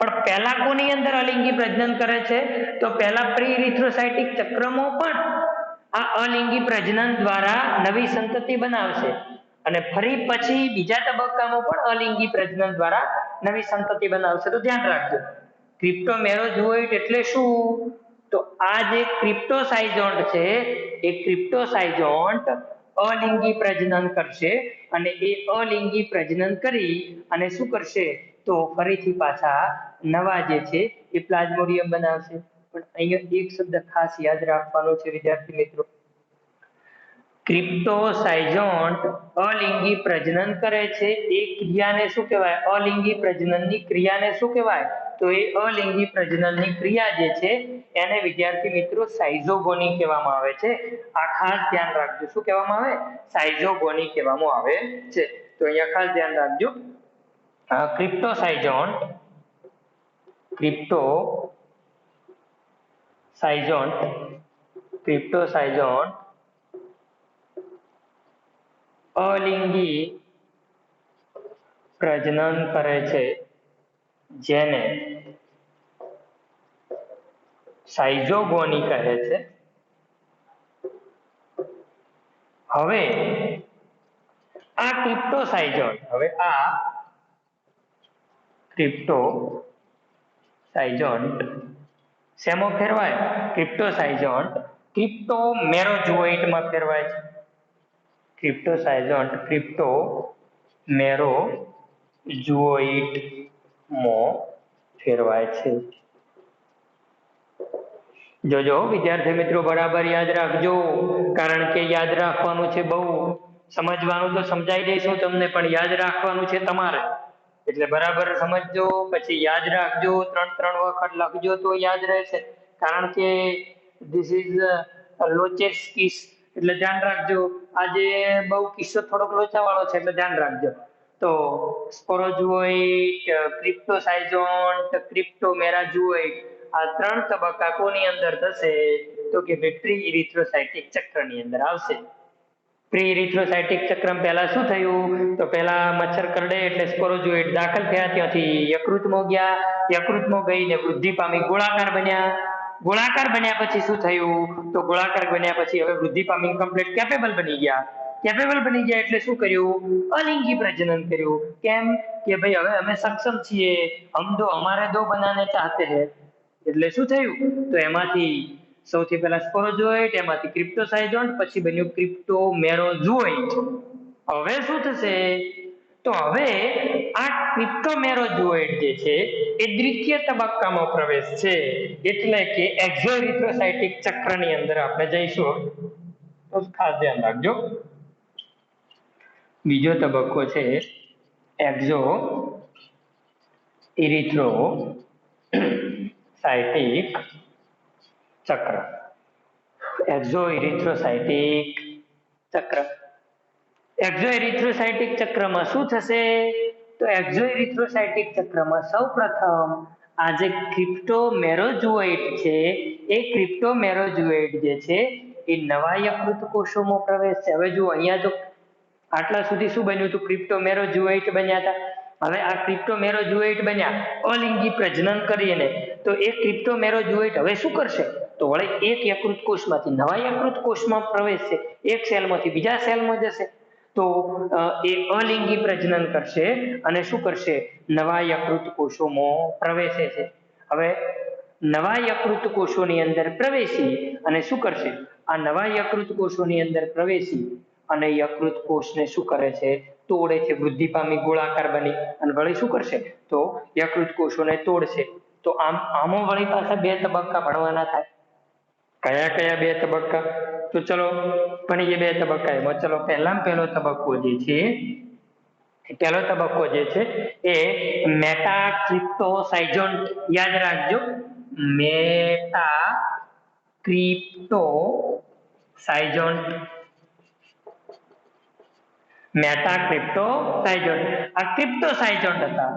પણ પહેલા કોની અંદર અલિંગી પ્રજનન કરે છે? તો પહેલા પ્રી ઇરિથ્રોસાઇટિક ચક્રમાં પણ આ અલિંગી પ્રજનન દ્વારા નવી સંતતિ બનાવશે અને ફરી પછી બીજા તબક્કામાં પણ અલિંગી પ્રજનન દ્વારા નવી સંતતિ બનાવશે. તો ધ્યાન રાખજો. ક્રિપ્ટોમેરોઝોઇટ એટલે શું? તો આ જે ક્રિપ્ટોસાઇઝોન્ટ છે એ ક્રિપ્ટોસાઇઝોન્ટ અલિંગી પ્રજનન કરશે અને એ અલિંગી પ્રજનન કરી અને શું કરશે? તો ફરીથી પાછા નવા જે છે એ પ્લાઝ્મોડિયમ બનાવશે. પણ અહીંયા એક શબ્દ ખાસ યાદ રાખવાનો છે વિદ્યાર્થી મિત્રો, ક્રિપ્ટોસાયઝોન્ટ અલિંગી પ્રજનન કરે છે એ ક્રિયાને શું કહેવાય? અલિંગી પ્રજનનની ક્રિયાને શું કહેવાય? તો એ અલિંગી પ્રજનનની ક્રિયા જે છે એને વિદ્યાર્થી મિત્રો સાયઝોગોની કહેવામાં આવે છે. આ ખાસ ધ્યાન રાખજો. શું કહેવામાં આવે? સાયઝોગોની કહેવામાં આવે છે. તો અહીંયા ખાસ ધ્યાન રાખજો. ક્રિપ્ટોસાયઝોન્ટ અલિંગી પ્રજનન કરે છે જેને સાયઝોગોની કહે છે. હવે આ ક્રિપ્ટોસાયઝોન્ટ શેમાં ફેરવાય? ક્રિપ્ટોસાયઝોન્ટ ક્રિપ્ટોમેરોઝોઇટમાં ફેરવાય છે. ક્રિપ્ટોમેરોઝોઇટમાં ફેરવાય છે. જોજો વિદ્યાર્થી મિત્રો બરાબર યાદ રાખજો, કારણ કે યાદ રાખવાનું છે. બહુ સમજવાનું તો સમજાઈ દઈશું તમને, પણ યાદ રાખવાનું છે તમારે. એટલે બરાબર સમજજો, પછી યાદ રાખજો, 3 વખત લખજો તો યાદ રહેશે. કારણ કે ધીસ ઇઝ લોચેસ કિસ, એટલે ધ્યાન રાખજો. આજે બહુ કિસ્સો થોડોક લોચાવાળો છે એટલે ધ્યાન રાખજો. તો સ્પોરોઝોઇટ, ક્રિપ્ટોસાયઝોન્ટ, ક્રિપ્ટોમેરાઝોઇટ, આ 3 તબક્કા કોની અંદર થશે? તો કે પ્રી ઇરિથ્રોસાઇટિક ચક્રની અંદર આવશે. પ્રી ઇરિથ્રોસાઇટિક ચક્ર પહેલા શું થયું? તો પહેલા મચ્છર કરડે એટલે સ્પોરોઝોઇટ દાખલ થયા, ત્યાંથી યકૃતમાં ગયા, યકૃતમાં ગઈને વૃદ્ધિ પામી ગોળાકાર બન્યા. ગોળાકાર બન્યા પછી શું થયું? તો ગોળાકાર બન્યા પછી હવે વૃદ્ધિ પામી કમ્પ્લીટ કેપેબલ બની ગયા. કેપેબલ બની ગયા એટલે શું કર્યું? અલિંગી પ્રજનન કર્યું. કેમ કે ભાઈ હવે અમે સક્ષમ છીએ, હમ દો હમારે દો બનાને ચાહતે હૈ. એટલે શું થયું? તો એમાંથી સૌથી પહેલા સ્પોરોઝોઇટ, એમાંથી ક્રિપ્ટોસાયઝોન્ટ, પછી બન્યું ક્રિપ્ટોમેરોઝોઇટ. હવે શું થશે? તો હવે આ ક્રિપ્ટોમેરોઝોઇટ જે છે એ દ્વિતીય તબક્કામાં પ્રવેશ છે, એટલે કે એક્ઝોઇરિથ્રોસાઇટિક ચક્રની અંદર આપણે જઈશું. તો ખાસ ધ્યાન રાખજો. બીજો તબક્કો છે એક્ઝો ઇરિથ્રોસાઇટિક ચક્ર. એક્ઝોઇરિથ્રોસાઇટિક ચક્ર. એક્ઝોઇરિથ્રોસાઇટિક ચક્રમાં શું થશે? તો એક્ઝોઇરિથ્રોસાઇટિક ચક્રમાં સૌપ્રથમ આ જે ક્રિપ્ટોમેરોઝોઇટ છે એ ક્રિપ્ટોમેરોઝોઇટ જે છે એ નવા યકૃત કોષોમાં પ્રવેશ છે. હવે જુઓ અહીંયા તો આટલા સુધી શું બન્યું હતું? ક્રિપ્ટોમેરોઝોઇટ બન્યા હતા. હવે આ ક્રિપ્ટોમેરોઝોઇટ બન્યા અલિંગી પ્રજનન કરીને, તો એ ક્રિપ્ટોમેરોઝોઇટ હવે શું કરશે? તો વળી એક યકૃત કોષમાંથી નવા યકૃત કોષમાં પ્રવેશશે, એક સેલમાંથી બીજા સેલમાં જશે. તો એ અલિંગી પ્રજનન કરશે અને શું કરશે? નવા યકૃત કોષોમાં પ્રવેશે છે. હવે નવા યકૃત કોષોની અંદર પ્રવેશી અને શું કરશે? આ નવા યકૃત કોષોની અંદર પ્રવેશી અને યકૃત કોષને શું કરે છે? તોડે છે. વૃદ્ધિ પામી ગોળાકાર બની અને વળી શું કરશે? તો યકૃત કોષોને તોડશે. તો આમાં વળી પાછા 2 તબક્કા ભણવાના થાય. કયા કયા 2 તબક્કા? તો ચલો ભણીએ 2 તબક્કા. એમાં ચલો પહેલો તબક્કો જે છે, પહેલો તબક્કો જે છે એ મેટાક્રિપ્ટોસાયઝોન્ટ. યાદ રાખજો, મેટાક્રિપ્ટોસાયઝોન્ટ. આ ક્રિપ્ટોસાયઝોન્ટ હતા.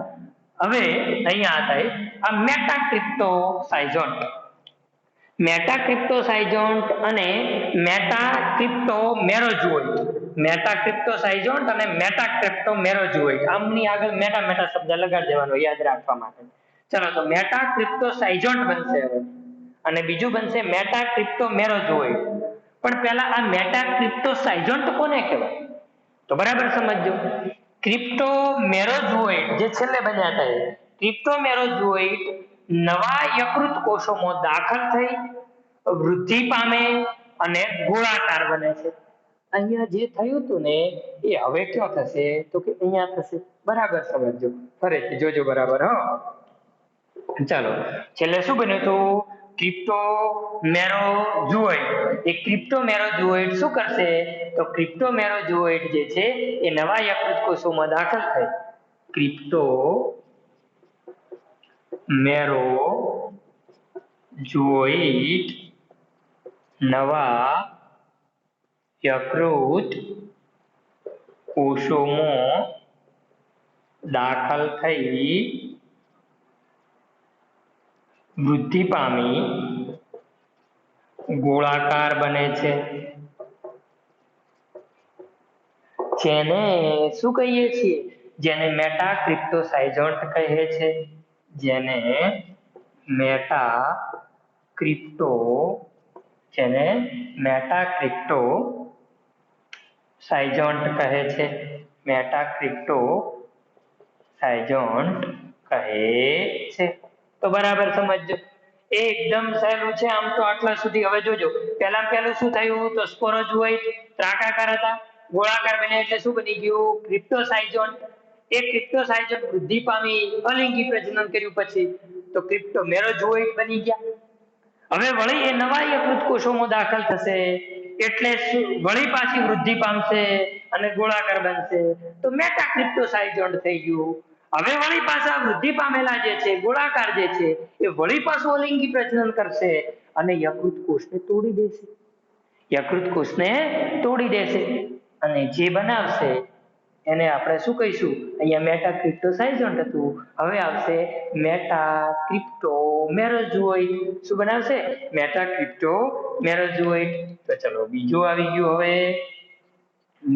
હવે અહીંયા હતા આ મેટાક્રિપ્ટોસાયઝોન્ટ. મેટાક્રિપ્ટોસાયઝોન્ટ અને મેટાક્રિપ્ટોમેરોઝોઇટ. મેટાક્રિપ્ટોસાયઝોન્ટ અને મેટાક્રિપ્ટોમેરોઝોઇટ. આમની આગળ મેટા શબ્દ લગાડી દેવાનો યાદ રાખવા માટે. ચલો તો મેટાક્રિપ્ટોસાયઝોન્ટ બનશે હવે, અને બીજું બનશે મેટાક્રિપ્ટોમેરોઝોઇટ. પણ પહેલા આ મેટાક્રિપ્ટોસાયઝોન્ટ કોને કહેવાય? તો બરાબર સમજજો. ક્રિપ્ટોમેરોઝોઇટ જે છેલ્લે બન્યા હતા, ક્રિપ્ટોમેરોઝોઇટ નવા યકૃત કોષોમાં દાખલ થઈ વૃદ્ધિ પામે અને ગોળાકાર બને છે. અહીંયા જે થયું હતું ને એ હવે ક્યાં થશે? તો કે અહીંયા થશે. બરાબર સમજો, ફરીથી જોજો બરાબર. ચાલો, છેલ્લે શું બન્યું હતું? ક્રિપ્ટોમેરોઝોઇડ. એ ક્રિપ્ટોમેરોઝોઇડ શું કરશે? તો ક્રિપ્ટોમેરોઝોઇડ જે છે એ નવા યકૃત કોષોમાં દાખલ થાય. ક્રિપ્ટોમેરોઝોઇડ નવા યકૃત કોષોમાં દાખલ થઈ વૃદ્ધિ પામી ગોળાકાર બને છે, જેને શું કહીએ છીએ? જેને મેટાક્રિપ્ટોસાયઝોન્ટ કહે છે. જેને મેટાક્રિપ્ટો જેને મેટાક્રિપ્ટોસાયઝોન્ટ કહે છે. મેટાક્રિપ્ટોસાયઝોન્ટ કહે છે. તો બરાબર સમજજો, એકદમ સહેલું છે આમ તો આટલા સુધી. હવે જોજો, પહેલું શું થયું? તો સ્પોરોઝોઇડ ત્રાકાકાર હતા, ગોળાકાર બન્યા એટલે શું બની ગયું? ક્રિપ્ટોસાયઝોન્ટ. એ ક્રિપ્ટોસાયઝોન્ટ વૃદ્ધિ પામી અલિંગી પ્રજનન કર્યું પછી તો ક્રિપ્ટોમેરોઝોઇડ બની ગયા. હવે વળી એ નવા યકૃત કોષોમાં દાખલ થશે એટલે વળી પાછી વૃદ્ધિ પામશે અને ગોળાકાર બનશે તો મેટાક્રિપ્ટોસાયઝોન્ટ થઈ ગયું. હવે વળી પાછા વૃદ્ધિ પામેલા જે છે ગોળાકાર જે છે એ વળી પાછું અલિંગી પ્રજનન કરશે અને યકૃત કોષને તોડી દેશે. અને જે બનાવશે એને આપણે શું કહીશું? અહીંયા મેટાક્રિપ્ટોસાયઝોન્ટ હતું, હવે આવશે મેટાક્રિપ્ટોમેરોઝોઇડ. શું બનાવશે? મેટાક્રિપ્ટોમેરોઝોઇડ. તો ચલો બીજું આવી ગયું હવે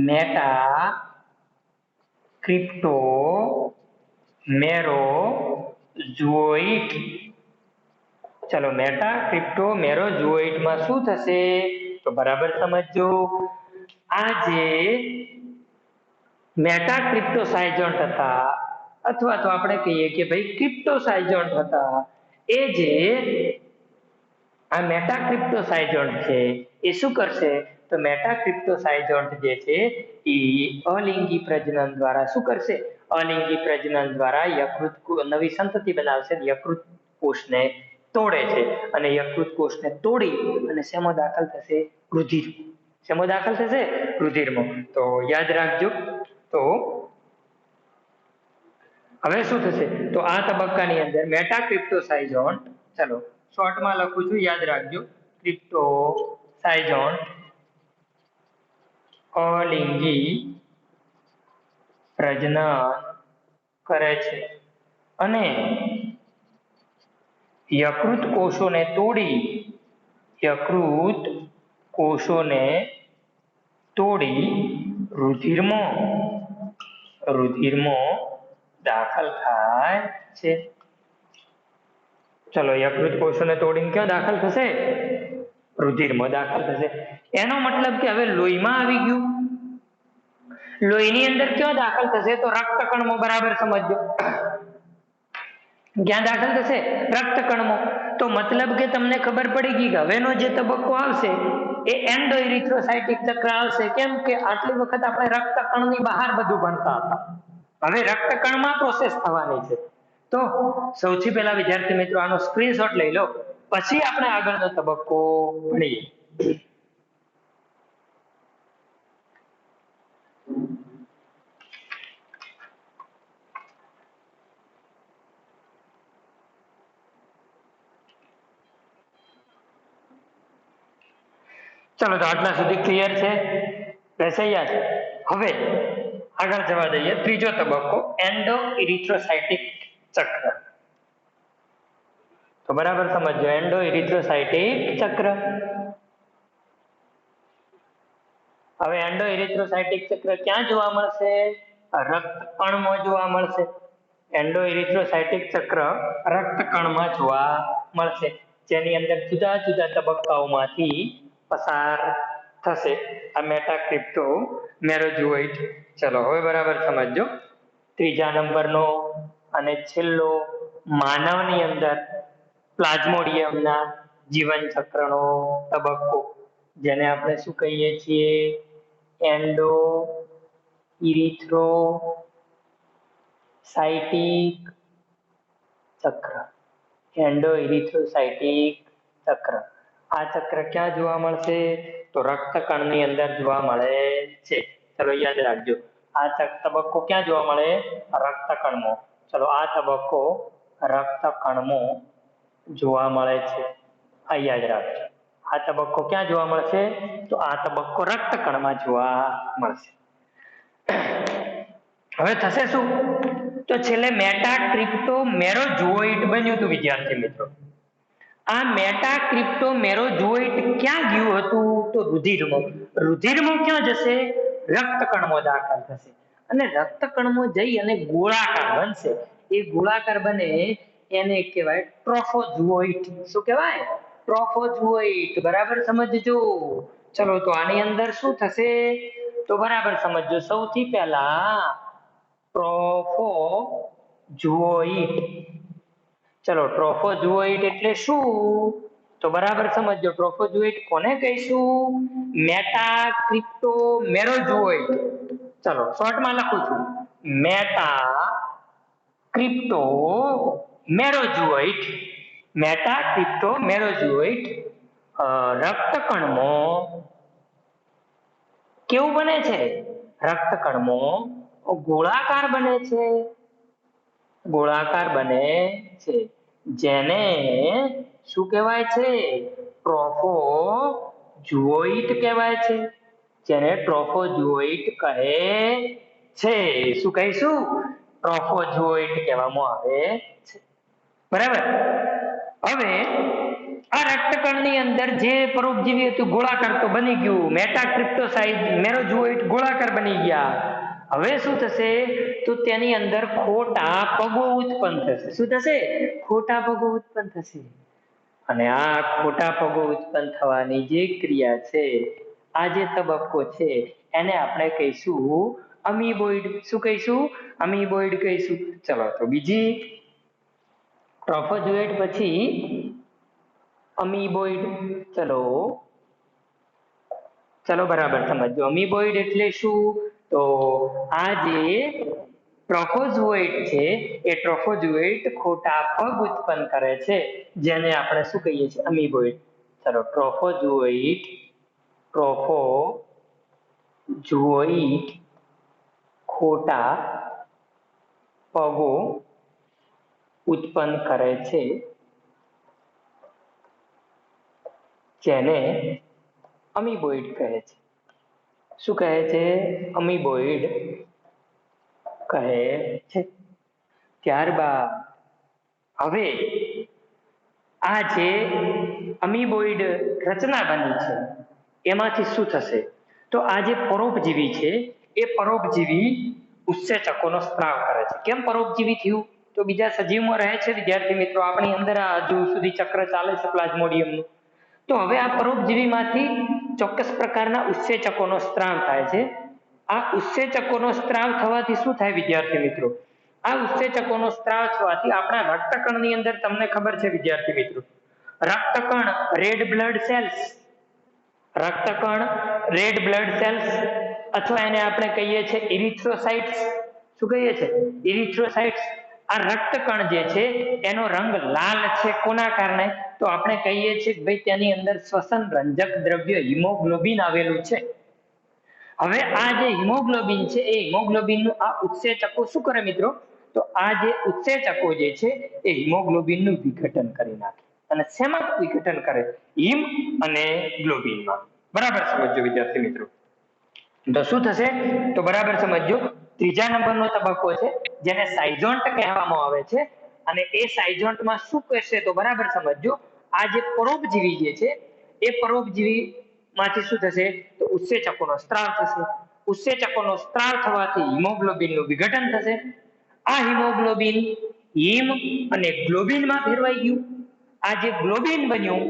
મેટાક્રિપ્ટોમેરોઝોઇડ. ચલો મેટાક્રિપ્ટોમેરોઝોઇડ માં શું થશે? તો બરાબર સમજજો, આ જે મેટાક્રિપ્ટોસાયઝોન્ટ હતા અથવા તો આપણે કહીએ કે ભાઈ ક્રિપ્ટોસાયઝોન્ટ હતા, એ જે આ મેટાક્રિપ્ટોસાયઝોન્ટ છે એ શું કરશે? તો મેટાક્રિપ્ટોસાયઝોન્ટ જે છે એ અલિંગી પ્રજનન દ્વારા શું કરશે? અલિંગી પ્રજનન દ્વારા યકૃત નવી સંતતિ બનાવશે, યકૃત કોષને તોડે છે અને યકૃત કોષને તોડી અને શેમાં દાખલ થશે? રુધિર. શેમાં દાખલ થશે? રુધિરમાં. તો યાદ રાખજો. તો હવે શું થશે? તો આ તબક્કાની અંદર મેટાક્રિપ્ટોસાયઝોન્ટ, ચલો શોર્ટમાં લખું છું, યાદ રાખજો. ક્રિપ્ટોસાયઝોન્ટ અલિંગી પ્રજનન કરે છે અને યકૃત કોષોને તોડી રુધિરમાં દાખલ થાય છે. ચલો યકૃત કોષોને તોડીને ક્યાં દાખલ થશે? રુધિરમાં દાખલ થશે. એનો મતલબ કે હવે લોહીમાં આવી ગયું. લોહીની અંદર ક્યાં દાખલ થશે? તો રક્તકણમાં. બરાબર સમજજો, ક્યાં દાખલ થશે? રક્તકણમાં. તો મતલબ કે તમને ખબર પડી ગઈ કે હવેનો જે તબક્કો આવશે એ એન્ડોઇરિથ્રોસાયટિક ચક્ર આવશે. કેમ કે આટલી વખત આપણે રક્તકણની બહાર બધું ભણતા હતા, હવે રક્તકણમાં પ્રોસેસ થવાની છે. તો સૌથી પહેલા વિદ્યાર્થી મિત્રો આનો સ્ક્રીનશોટ લઈ લો, પછી આપણે આગળનો તબક્કો ભણીએ. ચલો તો આટલા સુધી ક્લિયર છે? રહેશે યાદ? હવે આગળ જવા દઈએ. ત્રીજો તબક્કો એન્ડોઇરિથ્રોસાયટિક ચક્ર. તો બરાબર સમજો, એન્ડોઇરિથ્રોસાયટિક ચક્ર. હવે એન્ડોઇરિથ્રોસાયટિક ચક્ર ક્યાં જોવા મળશે? રક્તકણમાં જોવા મળશે. એન્ડોઇરિથ્રોસાયટિક ચક્ર રક્તકણમાં જોવા મળશે, જેની અંદર જુદા જુદા તબક્કાઓમાંથી પસાર થશે આ મેટાક્રિપ્ટોમેરોઝોઇડ. ચલો હવે બરાબર સમજો. ત્રીજા નંબરનો અને છેલ્લો માનવની અંદર પ્લાઝ્મોડિયમના જીવન ચક્રનો તબક્કો, જેને આપણે શું કહીએ છીએ? એન્ડોઇરિથ્રોસાયટિક સાયટિક ચક્ર, એન્ડોઇરિથ્રોસાયટિક ચક્ર. આ ચક્ર ક્યાં જોવા મળશે? તો રક્તકણની અંદર જોવા મળે છે. ચલો યાદ રાખજો, આ તબક્કો ક્યાં જોવા મળે? રક્તકણમાં. ચલો આ તબક્કો રક્તકણમાં જોવા મળે છે. આ યાદ રાખજો, આ તબક્કો ક્યાં જોવા મળશે? તો આ તબક્કો રક્તકણમાં જોવા મળશે. હવે થશે શું? તો છેલ્લે મેટાક્રિપ્ટોમેરોઝોઇટ બન્યું હતું વિદ્યાર્થી મિત્રો. આ મેટાક્રિપ્ટોમેરોઝોઇટ ક્યાં ગયું હતું? તો રુધિરમાં. રુધિરમાં ક્યાં જશે? રક્તકણમાં દાખલ થશે અને રક્તકણમાં જઈ અને ગોળાકાર બનશે. એ ગોળાકાર બને એને કહેવાય ટ્રોફોઝોઇટ. શું કહેવાય? ટ્રોફોઝોઇટ. બરાબર સમજજો. ચલો તો આની અંદર શું થશે? તો બરાબર સમજજો. સૌથી પહેલા ટ્રોફોઝોઇટ. ચલો ટ્રોફોઝોઇટ એટલે શું? તો બરાબર સમજજો. ટ્રોફોઝોઇટ કોને કહીશું? મેટાક્રિપ્ટોમેરોઝોઇટ. ચલો શોર્ટમાં લખું છું, મેટાક્રિપ્ટોમેરોઝોઇટ. મેટાક્રિપ્ટોમેરોઝોઇટ રક્તકણમાં કેવું બને છે? રક્તકણમાં ગોળાકાર બને છે. ગોળાકાર બને છે જેને શું કહેવાય છે? ટ્રોફોઝોઇટ કહેવાય છે. જેને ટ્રોફોઝોઇટ કહે છે. શું કહીશું? ટ્રોફોઝોઇટ કહેવામાં આવે છે. બરાબર. હવે આ રક્તકણની અંદર જે પરોપજીવી હતું ગોળાકાર તો બની ગયું. મેટાક્રિપ્ટોમેરોઝોઇટ ગોળાકાર બની ગયા. હવે શું થશે? તો તેની અંદર ખોટા પગો ઉત્પન્ન થશે. શું થશે? ખોટા પગો ઉત્પન્ન થશે. અને આ ખોટા પગો ઉત્પન્ન થવાની જે ક્રિયા છે, આ જે તબક્કો છે, એને આપણે કહીશું અમીબોઇડ. શું કહીશું? અમીબોઇડ કહીશું. ચલો તો બીજી ટ્રોફોઝોઇટ પછી અમીબોઇડ. ચલો બરાબર સમજો. અમીબોઇડ એટલે શું? તો આ જે ટ્રોફોઝોઇટ છે એ ટ્રોફોઝોઇટ ખોટા પગ ઉત્પન્ન કરે છે જેને આપણે શું કહીએ છીએ? અમીબોઇડ. ચલો ટ્રોફોઝોઇટ ખોટા પગો ઉત્પન્ન કરે છે જેને અમીબોઇડ કહે છે. શું કહે છે? અમીબોઇડ કહે છે. ત્યારબાદ હવે આ જે અમીબોઇડ રચના બની છે એમાંથી શું થશે? તો આ જે પરોપજીવી છે એ પરોપજીવી ઉત્સેચકોનો સ્ત્રાવ કરે છે. કેમ પરોપજીવી થયું? તો બીજા સજીવમાં રહે છે વિદ્યાર્થી મિત્રો. આપણી અંદર હજુ સુધી ચક્ર ચાલે છે પ્લાઝ્મોડિયમનું. તો હવે આ પરોપજીવીમાંથી ચોક્કસ પ્રકારના ઉત્સેચકોનો સ્ત્રાવ થાય છે. આ ઉત્સેચકોનો સ્ત્રાવ થવાથી શું થાય વિદ્યાર્થી મિત્રો? આ ઉત્સેચકોનો સ્ત્રાવ થવાથી આપણા રક્તકણની અંદર તમને ખબર છે વિદ્યાર્થી મિત્રો, રક્તકણ રેડ બ્લડ સેલ્સ, રક્તકણ રેડ બ્લડ સેલ્સ અથવા એને આપણે કહીએ છીએ ઇરિથ્રોસાઇટ્સ. શું કહીએ છીએ? ઇરિથ્રોસાઇટ્સ. આ રક્તકણ જે છે એનો રંગ લાલ છે. કોના કારણે? તો આપણે કહીએ છીએ કે ભાઈ તેની અંદર શ્વસન રંજક દ્રવ્ય હિમોગ્લોબિન આવેલું છે. હવે આ જે હિમોગ્લોબિન છે એ હિમોગ્લોબિનનું આ ઉત્સેચકો શું કરે મિત્રો? તો આ જે ઉત્સેચકો જે છે એ હિમોગ્લોબિનનું વિઘટન કરી નાખે. અને શેમાં વિઘટન કરે? હિમ અને ગ્લોબિનમાં. બરાબર સમજો વિદ્યાર્થી મિત્રો. તો શું થશે? તો બરાબર સમજો. ત્રીજા નંબરનો તબક્કો છે જેને સાયઝોન્ટ કહેવામાં આવે છે. અને એ સાયઝોન્ટમાં શું કહેશે? તો બરાબર સમજો. આ જે પરોપજીવી જે છે એ પરોપજીવી માંથી શું થશે? તો ઉત્સેચકોનો સ્ત્રાવ થશે. ઉત્સેચકોનો સ્ત્રાવ થવાથી હિમોગ્લોબિનનું વિઘટન થશે. આ હિમોગ્લોબિન હિમ અને ગ્લોબિનમાં ફેરવાઈ ગયું. આ જે ગ્લોબિન બન્યું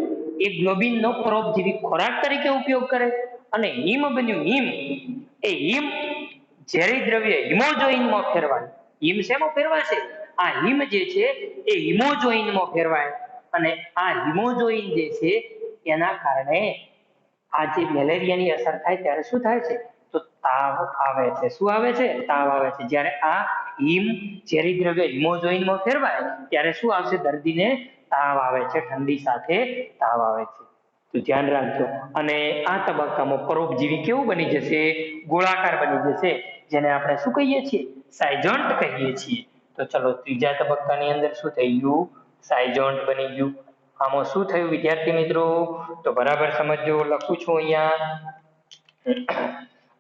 એ ગ્લોબિનનો પરોપજીવી ખોરાક તરીકે ઉપયોગ કરે. અને હિમ બન્યું હિમ, એ હિમ ઝેરી દ્રવ્ય હિમોજોઇનમાં ફેરવાય. હિમ શેમાં ફેરવાશે? આ હિમ જે છે એ હિમોજોઇનમાં ફેરવાય. અને આ હિમોજોઇન જે છે એના કારણે આ જે મેલેરિયાની અસર થાય ત્યારે શું થાય છે? તો તાવ આવે છે. શું આવે છે? તાવ આવે છે. જ્યારે આ હિમ ઝેરી દ્રવ્ય હિમોજોઈનમાં ફેરવાય ત્યારે શું આવશે? દર્દીને તાવ આવે છે, ઠંડી સાથે તાવ આવે છે. તો ધ્યાન રાખજો. અને આ તબક્કામાં પરોપજીવી કેવું બની જશે? ગોળાકાર બની જશે, જેને આપણે શું કહીએ છીએ? સાયજન્ટ કહીએ છીએ. તો ચલો ત્રીજા તબક્કાની અંદર શું થઈ ગયું? સાયજન્ટ બની ગયું. આમાં શું થયું વિદ્યાર્થી મિત્રો? તો બરાબર સમજજો. લખું છું અહીંયા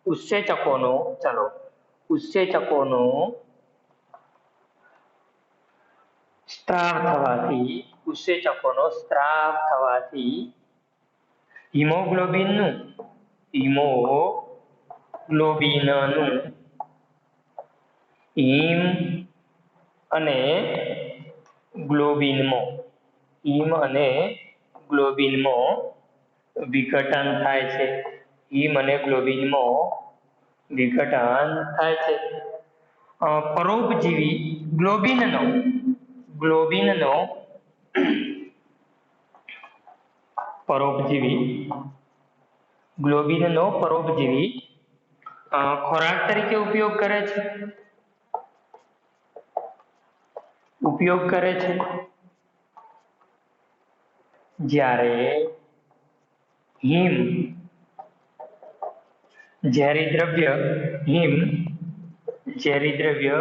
ઉત્સેચકોનો સ્ત્રાવ થવાથી હિમોગ્લોબિનનું હિમ અને ગ્લોબિનમાં વિઘટન થાય છે. પરોપજીવી ગ્લોબિનનો પરોપજીવી ખોરાક તરીકે ઉપયોગ કરે છે જ્યારે હિમ ઝેરી દ્રવ્ય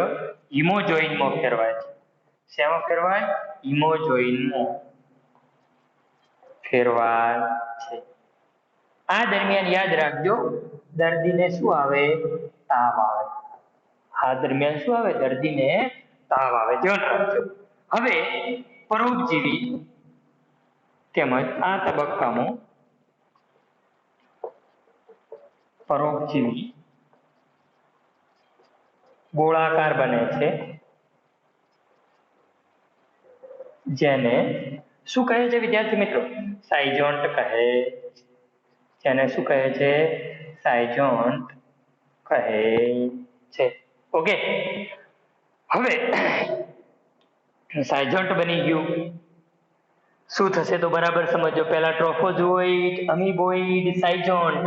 હિમોજોઈનમાં ફેરવાય છે. શેમાં ફેરવાય? હિમોજોઈનમાં ફેરવાય છે. આ દરમિયાન યાદ રાખજો, દર્દીને શું આવે? તાવ આવે. ધ્યાન રાખજો. હવે પરોપજીવી તેમજ આ તબક્કામાં પરોપજીવી ગોળાકાર બને છે, જેને શું કહે છે વિદ્યાર્થી મિત્રો? સાયજન્ટ કહે. ઓકે. હવે સાયજન્ટ બની ગયું. શું થશે તો બરાબર સમજો. પહેલા ટ્રોફોઝોઇટ, અમીબોઇડ, સાયજન્ટ.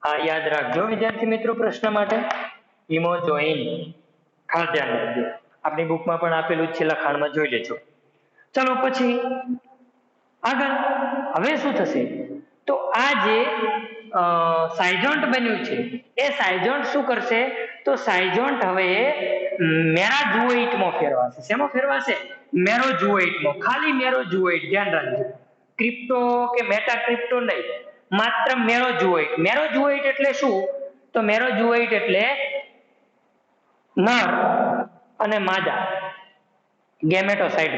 આ યાદ રાખજો વિદ્યાર્થી મિત્રો પ્રશ્ન માટે. હિમોજોઈન ખાસ ધ્યાન રાખજો. આપણી બુકમાં પણ આપેલું છે, લખાણમાં જોઈ લેજો. ચલો પછી આગળ હવે શું થશે? તો આ જે સાયજન્ટ બન્યું છે એ સાયજન્ટ શું કરશે? તો સાયજન્ટ હવે મેરાઝોઇટમાં ફેરવાશે. શેમાં ફેરવાશે? મેરોઝોઇટમાં. ખાલી મેરોઝોઇટ. ધ્યાન રાખજો. ક્રિપ્ટો કે મેટાક્રિપ્ટો નહીં, માત્ર મેરોઝોઇટ. મેરોઝોઇટ એટલે શું? તો મેરોઝોઇટ એટલે નર અને માદા ગેમેટોસાઇટ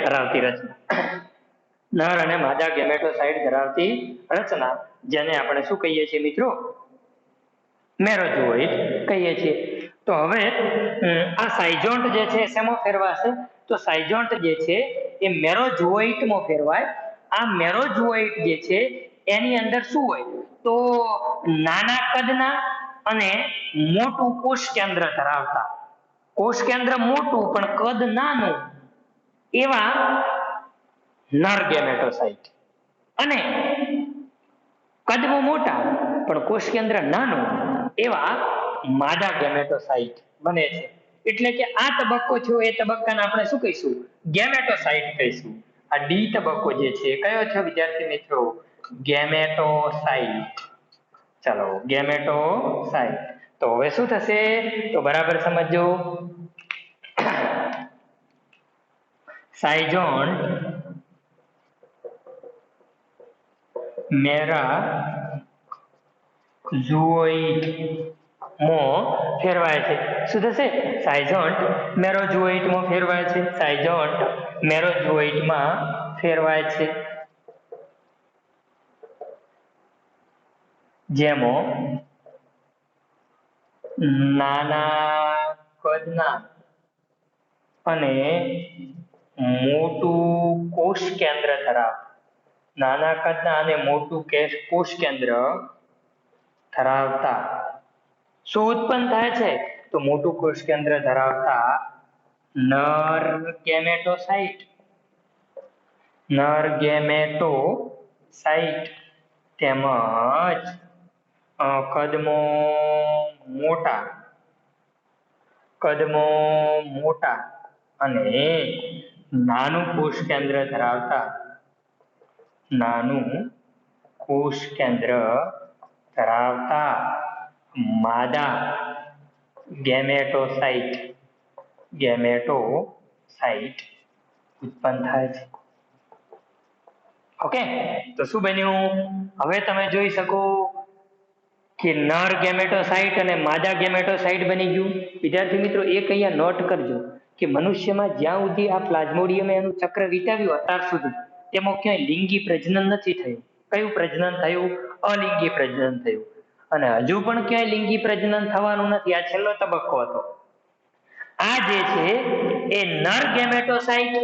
ધરાવતી રચના. જેને આપણે શું કહીએ છીએ મિત્રો? મેરોઝોઇટ કહીએ છીએ. તો હવે આ સાયજન્ટ જે છે શેમાં ફેરવાશે? તો સાયજન્ટ જે છે એ મેરોઝોઇટમાં ફેરવાય. આ મેરોઝોઇટ જે છે એની અંદર શું હોય? તો નાના કદના અને મોટું કોષ કેન્દ્ર ધરાવતા, કોષ કેન્દ્ર મોટું પણ કદ નાનું એવા નર ગેમેટોસાઇટ, અને કદમાં મોટા પણ કોષ કેન્દ્ર નાનું એવા માદા ગેમેટોસાઇટ બને છે. એટલે કે આ તબક્કો થયો એ તબક્કાને આપણે શું કહીશું? ગેમેટોસાઇટ કહીશું. આ ડી તબક્કો જે છે કયો છે વિદ્યાર્થી મિત્રો? ગેમેટોસાઇટ. ચલો ગેમેટોસાઇટ. તો હવે શું થશે તો બરાબર સમજો. સાયજન્ટ મેરાઝોઇટમાં ફેરવાય છે. શું થશે? સાયજન્ટ મેરોઝોઇટમાં ફેરવાય છે. જેમાં નાના કદના અને મોટું કોષ કેન્દ્ર ધરાવતા શું ઉત્પન્ન થાય છે? તો મોટું કોષ કેન્દ્ર ધરાવતા નર ગેમેટોસાઇટ તેમજ કદમાં મોટા કદમાં મોટા અને નાનું કોષ કેન્દ્ર ધરાવતા નાનું કોષ કેન્દ્ર ધરાવતા માદા ગેમેટોસાઇટ ગેમેટોસાઇટ ઉત્પન્ન થાય છે. ઓકે, તો શું બન્યું? હવે તમે જોઈ શકો કે નર ગેમેટોસાઇટ અને માદા ગેમેટોસાઇટ બની ગયું. વિદ્યાર્થી મિત્રો એક અહીંયા નોટ કરજો કે મનુષ્યમાં જ્યાં સુધી આ પ્લાઝ્મોડિયમે એનું ચક્ર વિતાવ્યું અત્યાર સુધી તેમાં ક્યાંય લિંગી પ્રજનન નથી થયું. કયું પ્રજનન થયું? અલિંગી પ્રજનન થયું. અને હજુ પણ ક્યાંય લિંગી પ્રજનન થવાનું નથી. આ છેલ્લો તબક્કો હતો. આ જે છે એ નર ગેમેટોસાઇટ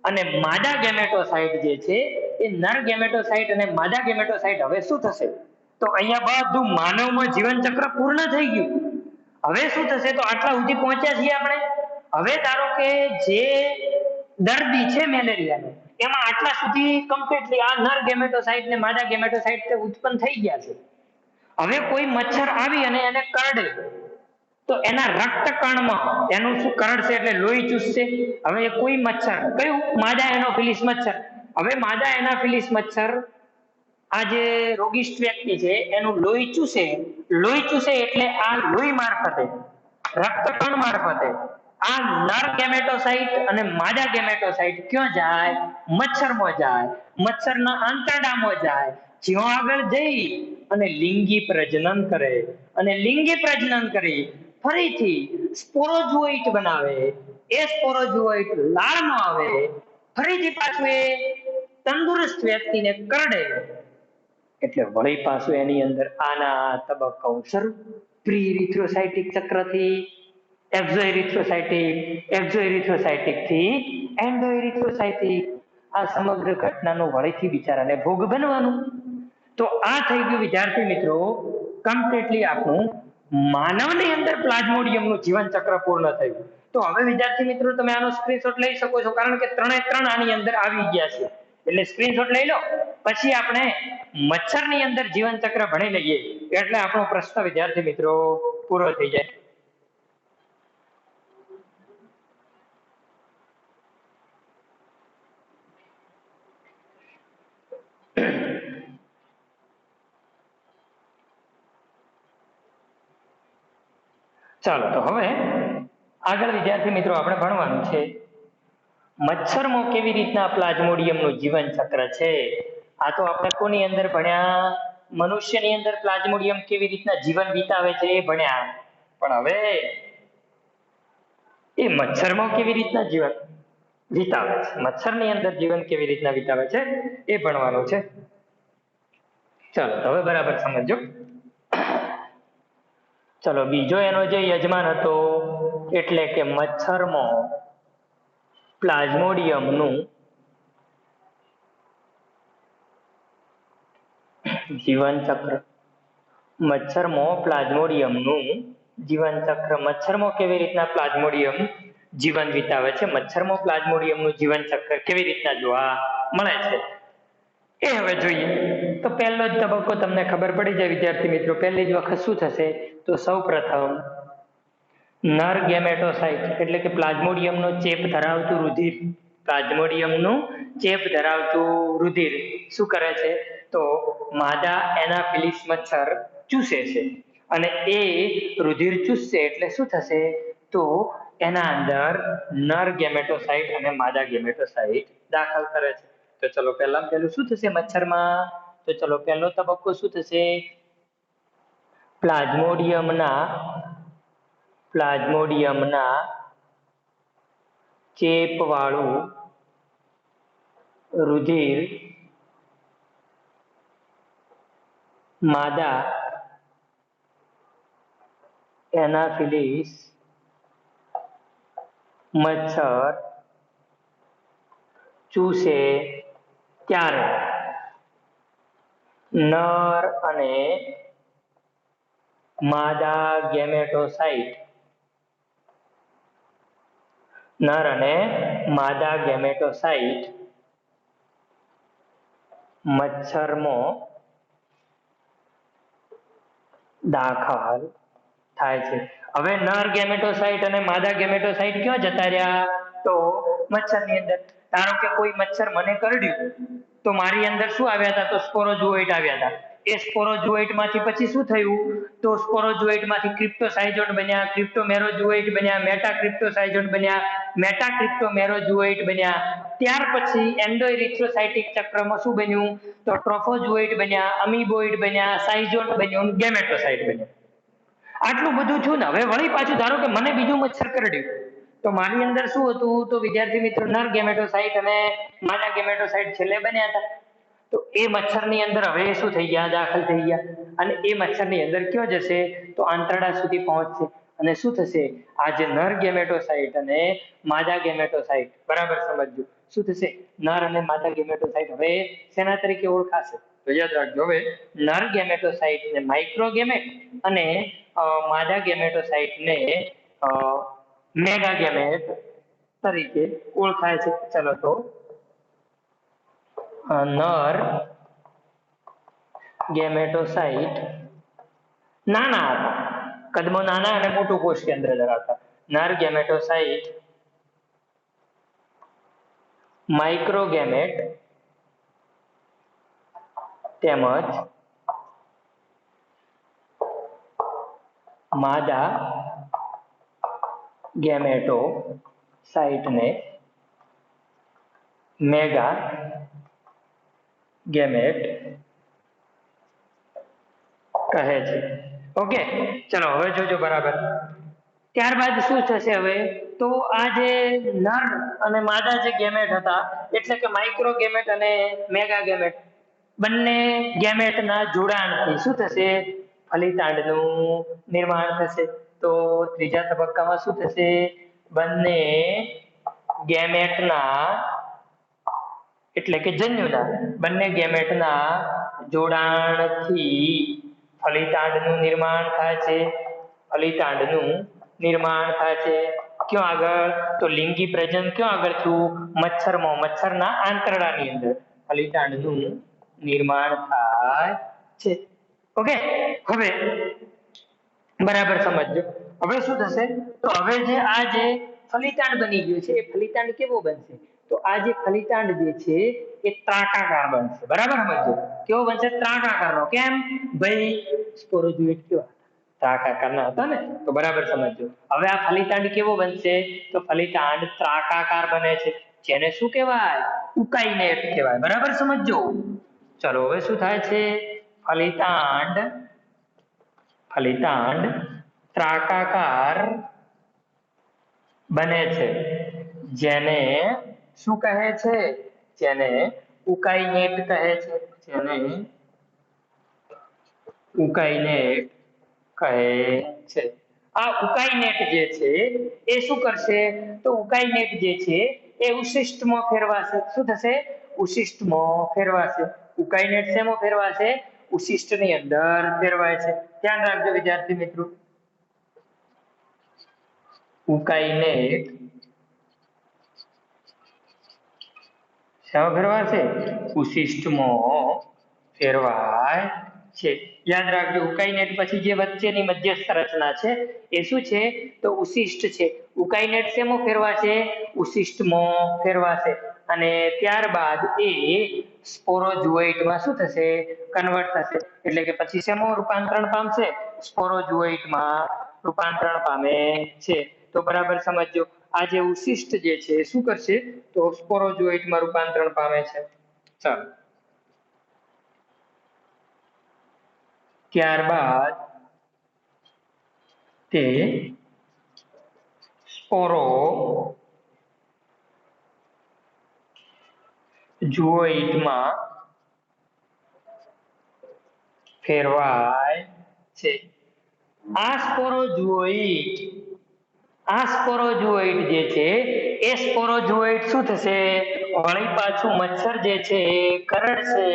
અને માદા ગેમેટોસાઇટ જે છે એ નર ગેમેટોસાઇટ અને માદા ગેમેટોસાઇટ હવે શું થશે? તો અહીંયા બધું માનવમાં જીવન ચક્ર પૂર્ણ થઈ ગયું. હવે શું થશે? તો આટલા સુધી પહોંચ્યા છીએ આપણે. હવે ધારો કે જે દર્દી છે મેલેરિયાનો એમાં આટલા સુધી કમ્પ્લીટલી આ નર ગેમેટોસાઇટ ને માદા ગેમેટોસાઇટ ઉત્પન્ન થઈ ગયા છે. હવે કોઈ મચ્છર આવી અને એને કરડે તો એના રક્તકણમાં એનું શું કરડશે એટલે લોહી ચૂસશે. હવે કોઈ મચ્છર કયું? માદા એનોફિલિસ મચ્છર. હવે માદા એનોફિલિસ મચ્છર આ જે રોગિષ્ટ વ્યક્તિ છે એનું લોહી ચૂસે એટલે આ લોહી મારફતે રક્તકણ મારફતે આ નર ગેમેટોસાઇટ અને માદા ગેમેટોસાઇટ ક્યાં જાય? મચ્છરમાં જાય. મચ્છરના આંતરડામાં જાય. જ્યાં આગળ જઈ અને લિંગી પ્રજનન કરે અને લિંગી પ્રજનન કરી ફરીથી સ્પોરોઝોઇટ બનાવે. એ સ્પોરોઝોઇટ લાળમાં આવે. ફરીથી પાછું એ તંદુરસ્ત વ્યક્તિને કરડે એટલે વળી પાછું એની અંદર આના તબક્કાઓ શરૂ. પ્રી ઇરિથ્રોસાઇટિક ચક્રથી એક્ઝોઇરિથ્રોસાઇટિક થી એન્ડો ઇરિથ્રોસાઇટિક. આ સમગ્ર ઘટનાનો વળીથી બિચારાને ભોગ બનવાનું. તો આ થઈ ગયું વિદ્યાર્થી મિત્રો કમ્પ્લીટલી આપણું માનવની અંદર પ્લાઝ્મોડિયમનું જીવન ચક્ર પૂર્ણ થયું. તો હવે વિદ્યાર્થી મિત્રો તમે આનો સ્ક્રીનશોટ લઈ શકો છો કારણ કે ત્રણે ત્રણ આની અંદર આવી ગયા છે. એટલે સ્ક્રીનશોટ લઈ લો. પછી આપણે મચ્છરની અંદર જીવન ચક્ર ભણી લઈએ એટલે આપણો પ્રશ્ન વિદ્યાર્થી મિત્રો પૂરો થઈ જાય. ચાલો તો હવે આગળ વિદ્યાર્થી મિત્રો આપણે ભણવાનું છે મચ્છરમાં કેવી રીતના પ્લાઝ્મોડિયમનું જીવન ચક્ર છે. આ તો આપણે કોની અંદર ભણ્યા? મનુષ્યની અંદર પ્લાઝ્મોડિયમ કેવી રીતના જીવન વિતાવે છે એ ભણ્યા. પણ હવે એ મચ્છરમાં કેવી રીતના જીવન વિતાવે છે, મચ્છરની અંદર જીવન કેવી રીતના વિતાવે છે એ ભણવાનું છે. ચાલો હવે બરાબર સમજો. ચલો બીજો એનો જે યજમાન હતો એટલે કે મચ્છરમાં પ્લાઝ્મોડિયમનું જીવન ચક્ર. મચ્છરમાં પ્લાઝ્મોડિયમનું જીવન ચક્ર. મચ્છરમાં કેવી રીતના પ્લાઝ્મોડિયમ જીવન વિતાવે છે, મચ્છરમાં પ્લાઝ્મોડિયમનું જીવન ચક્ર કેવી રીતના જોવા મળે છે એ હવે જોઈએ. તો પહેલો જ તબક્કો તમને ખબર પડી જાય વિદ્યાર્થી મિત્રો. પહેલી જ વખત શું થશે? તો સૌપ્રથમ નર ગેમેટોસાઇટ એટલે કે પ્લાઝ્મોડિયમનો ચેપ ધરાવતું રુધિર, પ્લાઝ્મોડિયમનું ચેપ ધરાવતું રુધિર શું કરે છે? તો માદા એનાફિલિસ મચ્છર ચૂસે છે અને એ રુધિર ચૂસશે એટલે શું થશે? તો એના અંદર નર ગેમેટોસાઇટ અને માદા ગેમેટોસાઇટ દાખલ કરે છે. તો ચલો પહેલા પહેલું શું થશે મચ્છરમાં? તો ચલો પહેલો તબક્કો શું થશે? પ્લાઝ્મોડિયમના ચેપવાળું રુધિર માદા એનાફિલિસ મચ્છર ચૂસે ત્યારે નર અને માદા ગેમેટોસાઇટ મચ્છરમાં દાખલ થાય છે. હવે નર ગેમેટોસાઇટ અને માદા ગેમેટોસાઇટ ક્યાં જતા રહ્યા? તો મચ્છરની અંદર. ધારો કે કોઈ મચ્છર મને કરડ્યું તો મારી અંદર શું આવ્યા હતા? તો સ્પોરોઝોઇટ આવ્યા હતા. એ સ્પોરોઝોઇટ માંથી પછી શું થયું? તો સ્પોરોઝોઇટ માંથી ક્રિપ્ટોસાઇઝોટ બન્યા, ક્રિપ્ટોમેરોઝોઇટ બન્યા, મેટાક્રિપ્ટોસાઇઝોટ બન્યા, મેટાક્રિપ્ટોમેરોઝોઇટ બન્યા. ત્યાર પછી એન્ડોઇરિથ્રોસાઇટિક ચક્રમાં શું બન્યું? તો ટ્રોફોઝોઇટ બન્યા, અમીબોઇડ બન્યા, સાઇઝોટ બન્યું, ગેમેટોસાઇટ બન્યા. આટલું બધું છું ને હવે વળી પાછું ધારો કે મને બીજું મચ્છર કરડ્યું તો મારી અંદર શું હતું? તો વિદ્યાર્થી મિત્રો નર ગેમેટોસાઇટ અને માદા ગેમેટોસાઇટ છેલ્લે બન્યા હતા. તો એ મચ્છરની અંદર હવે શું થઈ ગયા? દાખલ થઈ ગયા. અને એ મચ્છરની અંદર કયો જશે? તો આંતરડા સુધી પહોંચશે. અને શું થશે? આ જે નર ગેમેટોસાઇટ અને માદા ગેમેટોસાઇટ, બરાબર સમજજો, શું થશે? નર અને માદા ગેમેટોસાઇટ હવે શેના તરીકે ઓળખાશે? તો યાદ રાખજો, હવે નર ગેમેટોસાઇટ ને માઇક્રોગેમેટ અને માદા ગેમેટોસાઇટ ને મેગાગેમેટ તરીકે ઓળખાય છે. ચલો તો નર ગેમેટોસાઇટ નાના હતા, કદમાં નાના અને મોટું કોષ કેન્દ્ર ધરાવતા. નર ગેમેટોસાઇટ માઇક્રોગેમેટ તેમજ માદા ગેમેટોસાઇટને મેગા ગેમેટ કહે છે. ઓકે, ચલો હવે જોજો બરાબર. ત્યારબાદ શું થશે હવે? તો આ જે નર અને માદા જે ગેમેટ હતા, એટલે કે માઇક્રોગેમેટ અને મેગાગેમેટ, બંને ગેમેટના જોડાણથી શું થશે? ફલિતાંડનું નિર્માણ થશે. તો ત્રીજા તબક્કામાં શું થશે? બંને ગેમેટના એટલે કે જન્યુના બંને ગેમેટના જોડાણથી ફલિતાંડનું નિર્માણ થાય છે. ફલિતાંડનું નિર્માણ થાય છે. ક્યાં આગળ? તો લિંગી પ્રજનન ક્યાં આગળ થયું? મચ્છરમાં, મચ્છરના આંતરડાની અંદર ફલિતાંડનું નિર્માણ થાય છે. ઓકે, હવે બરાબર સમજજો. હવે શું થશે? તો હવે જે આ જે ફલિતાંડ બની ગયું છે, એ ફલિતાંડ કેવો બનશે? તો આ જે ફલિતાંડ જે છે એ ત્રાંકાકાર બનશે. બરાબર સમજજો. કેવો બનશે? ત્રાંકાકારનો. કેમ ભાઈ? સ્પોરોઝોઇટ કેવા ત્રાંકાકારના હતા ને, તો બરાબર સમજજો. હવે આ ફલિતાંડ કેવો બનશે? તો ફલિતાંડ ત્રાંકાકાર બને છે, જેને શું કહેવાય? ઉકાઈનેટ કહેવાય. બરાબર સમજજો. ચલો હવે શું થાય છે? ફલિતાંડ ત્રાંકાકાર બને છે, જેને શું કહે છે? જેને ઉકાઈનેટ કહે છે. જેને ઉકાઈનેટ કહે છે. આ ઉકાઈનેટ જે છે એ શું કરશે? તો ઉકાઈનેટ જે છે એ ઉશિષ્ટમાં ફેરવાશે. શું થશે? ઉશિષ્ટમાં ફેરવાશે. ઉકાઈનેટ શેમાં ફેરવાશે? ઉશિષ્ટની અંદર ફેરવાય છે. ધ્યાન રાખજો વિદ્યાર્થી મિત્રો. ઉકાઈનેટ શેમાં ફેરવાશે? ઉશિષ્ટમાં ફેરવાય છે. યાદ રાખજો, ઉકાઈનેટ પછી જે વચ્ચેની મધ્યસ્થ રચના છે એ શું છે? તો ઉશિષ્ટ છે. ઉકાઈનેટ શેમાં ફેરવાશે? ઉશિષ્ટમાં ફેરવાશે. અને ત્યારબાદ એ સ્પોરોઝોઇટમાં શું થશે? કન્વર્ટ થશે. એટલે કે પછી શેમાં રૂપાંતરણ પામશે? સ્પોરોઝોઇટમાં રૂપાંતરણ પામે છે. તો બરાબર સમજજો. આ જે ઉશિષ્ટ જે છે શું કરશે? તો સ્પોરોઝોઇટમાં રૂપાંતરણ પામે છે. ચાલો, ત્યારબાદ તે સ્પોરોઝોઇટમાં ફેરવાય છે. આ સ્પોરોઝોઇટ જે છે એ સ્પોરોઝોઇટ શું થશે? વળી પાછું મચ્છર જે છે એ કરડશે.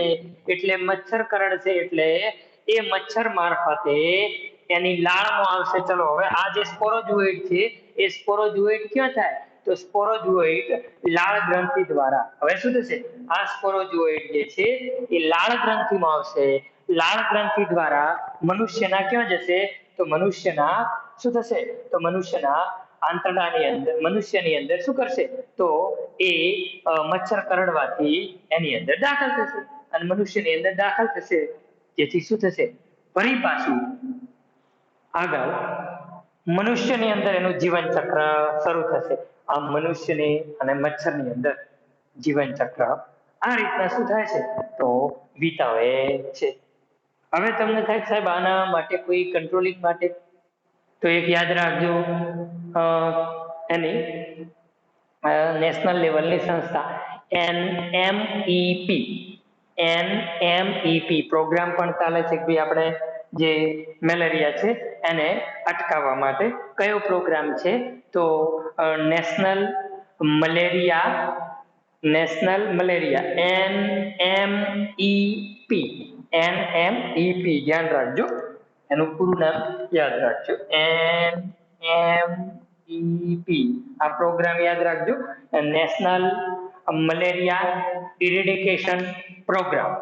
એટલે મચ્છર કરડશે એટલે એ મચ્છર મારફતે એની લાળમાં આવશે. ચલો હવે આ જે સ્પોરોઝોઇટ છે એ સ્પોરોઝોઇટ ક્યાં થાય? તો સ્પોરોઝોઇટ લાળ ગ્રંથિ દ્વારા. હવે શું થશે? આ સ્પોરોઝોઇટ જે છે એ લાળ ગ્રંથિમાં આવશે. લાળ ગ્રંથિ દ્વારા મનુષ્યના ક્યાં જશે? તો મનુષ્યના શું થશે? તો મનુષ્યના આંતરડાની અંદર મનુષ્યની અંદર શું કરશે? તો એ મચ્છર કરડવાથી એની અંદર દાખલ થશે અને મનુષ્યની અંદર દાખલ થશે, જેથી શું થશે? ફરી પાછું આગળ મનુષ્યની અંદર એનું જીવન ચક્ર શરૂ થશે. આ મનુષ્યની અને મચ્છરની અંદર જીવન ચક્ર આ રીતના શું થાય છે? તો વિતાવે છે. હવે તમને થાય સાહેબ આના માટે કોઈ કંટ્રોલિંગ માટે, તો એક યાદ રાખજો, એની નેશનલ લેવલની સંસ્થા NMEP પ્રોગ્રામ પણ ચાલે છે કે ભાઈ આપણે જે મેલેરિયા છે એને અટકાવવા માટે કયો પ્રોગ્રામ છે? તો નેશનલ મલેરિયા NMEP ધ્યાન રાખજો, એનું પૂરું નામ યાદ રાખજો. NMEP આ પ્રોગ્રામ યાદ રાખજો, national malaria eradication programme.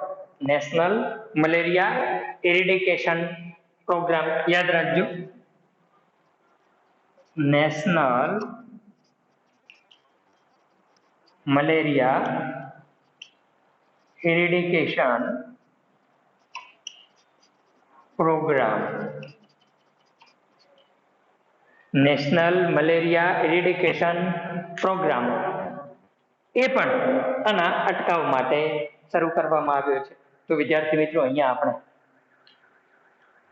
National malaria eradication programme યાદ રાખજો. National malaria eradication programme. National malaria eradication programme એ પણ આના અટકાવ માટે શરૂ કરવામાં આવ્યો છે. તો વિદ્યાર્થી મિત્રો, અહીંયા આપણે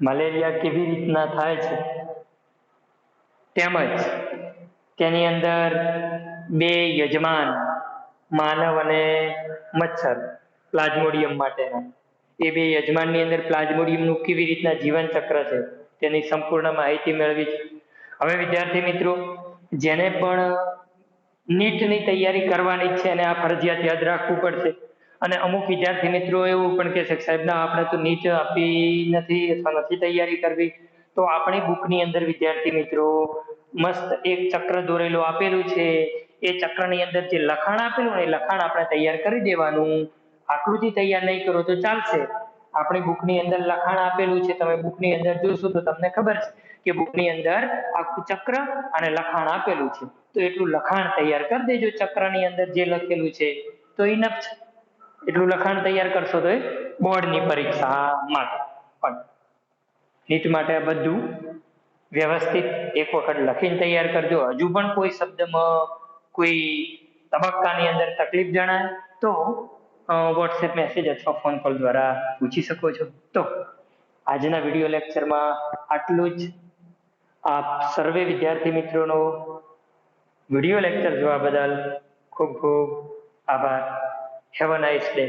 મલેરિયા કેવી રીતના થાય છે તેમજ તેની અંદર બે યજમાન માનવ અને મચ્છર પ્લાઝ્મોડિયમ માટેના, એ બે યજમાનની અંદર પ્લાઝ્મોડિયમનું કેવી રીતના જીવન ચક્ર છે તેની સંપૂર્ણ માહિતી મેળવી છે. હવે વિદ્યાર્થી મિત્રો, જેને પણ નીટની તૈયારી કરવાની છે અને આ ફરજિયાત યાદ રાખવું પડશે. અને અમુક વિદ્યાર્થી મિત્રો એવું પણ કહેશે કે સાહેબ ના, આપણે તો નીટ આપી નથી અથવા નથી તૈયારી કરવી. તો આપણી બુકની અંદર વિદ્યાર્થી મિત્રો મસ્ત એક ચક્ર દોરેલું આપેલું છે. એ ચક્રની અંદર જે લખાણ આપેલું ને એ લખાણ આપણે તૈયાર કરી દેવાનું. આકૃતિ તૈયાર નહીં કરો તો ચાલશે. આપણી બુકની અંદર લખાણ આપેલું છે, તમે બુકની અંદર જોશો તો તમને ખબર છે કે બુકની અંદર આખું ચક્ર અને લખાણ આપેલું છે. તો એટલું લખાણ તૈયાર કરી દેજો ચક્રની અંદર જે લખેલું છે, તો ઇનફ છે. એટલું લખાણ તૈયાર કરશો તો એ બોર્ડની પરીક્ષા માટે પણ, નીટ માટે આ બધું વ્યવસ્થિત એક વખત લખીને તૈયાર કરજો. હજુ પણ કોઈ શબ્દમાં કોઈ તબક્કાની અંદર તકલીફ જણાય તો વોટ્સએપ મેસેજ અથવા ફોન કોલ દ્વારા પૂછી શકો છો. તો આજના વિડીયો લેક્ચરમાં આટલું જ. આપ સર્વે વિદ્યાર્થી મિત્રોનો વિડીયો લેક્ચર જોવા બદલ ખૂબ ખૂબ આભાર. Have a nice day.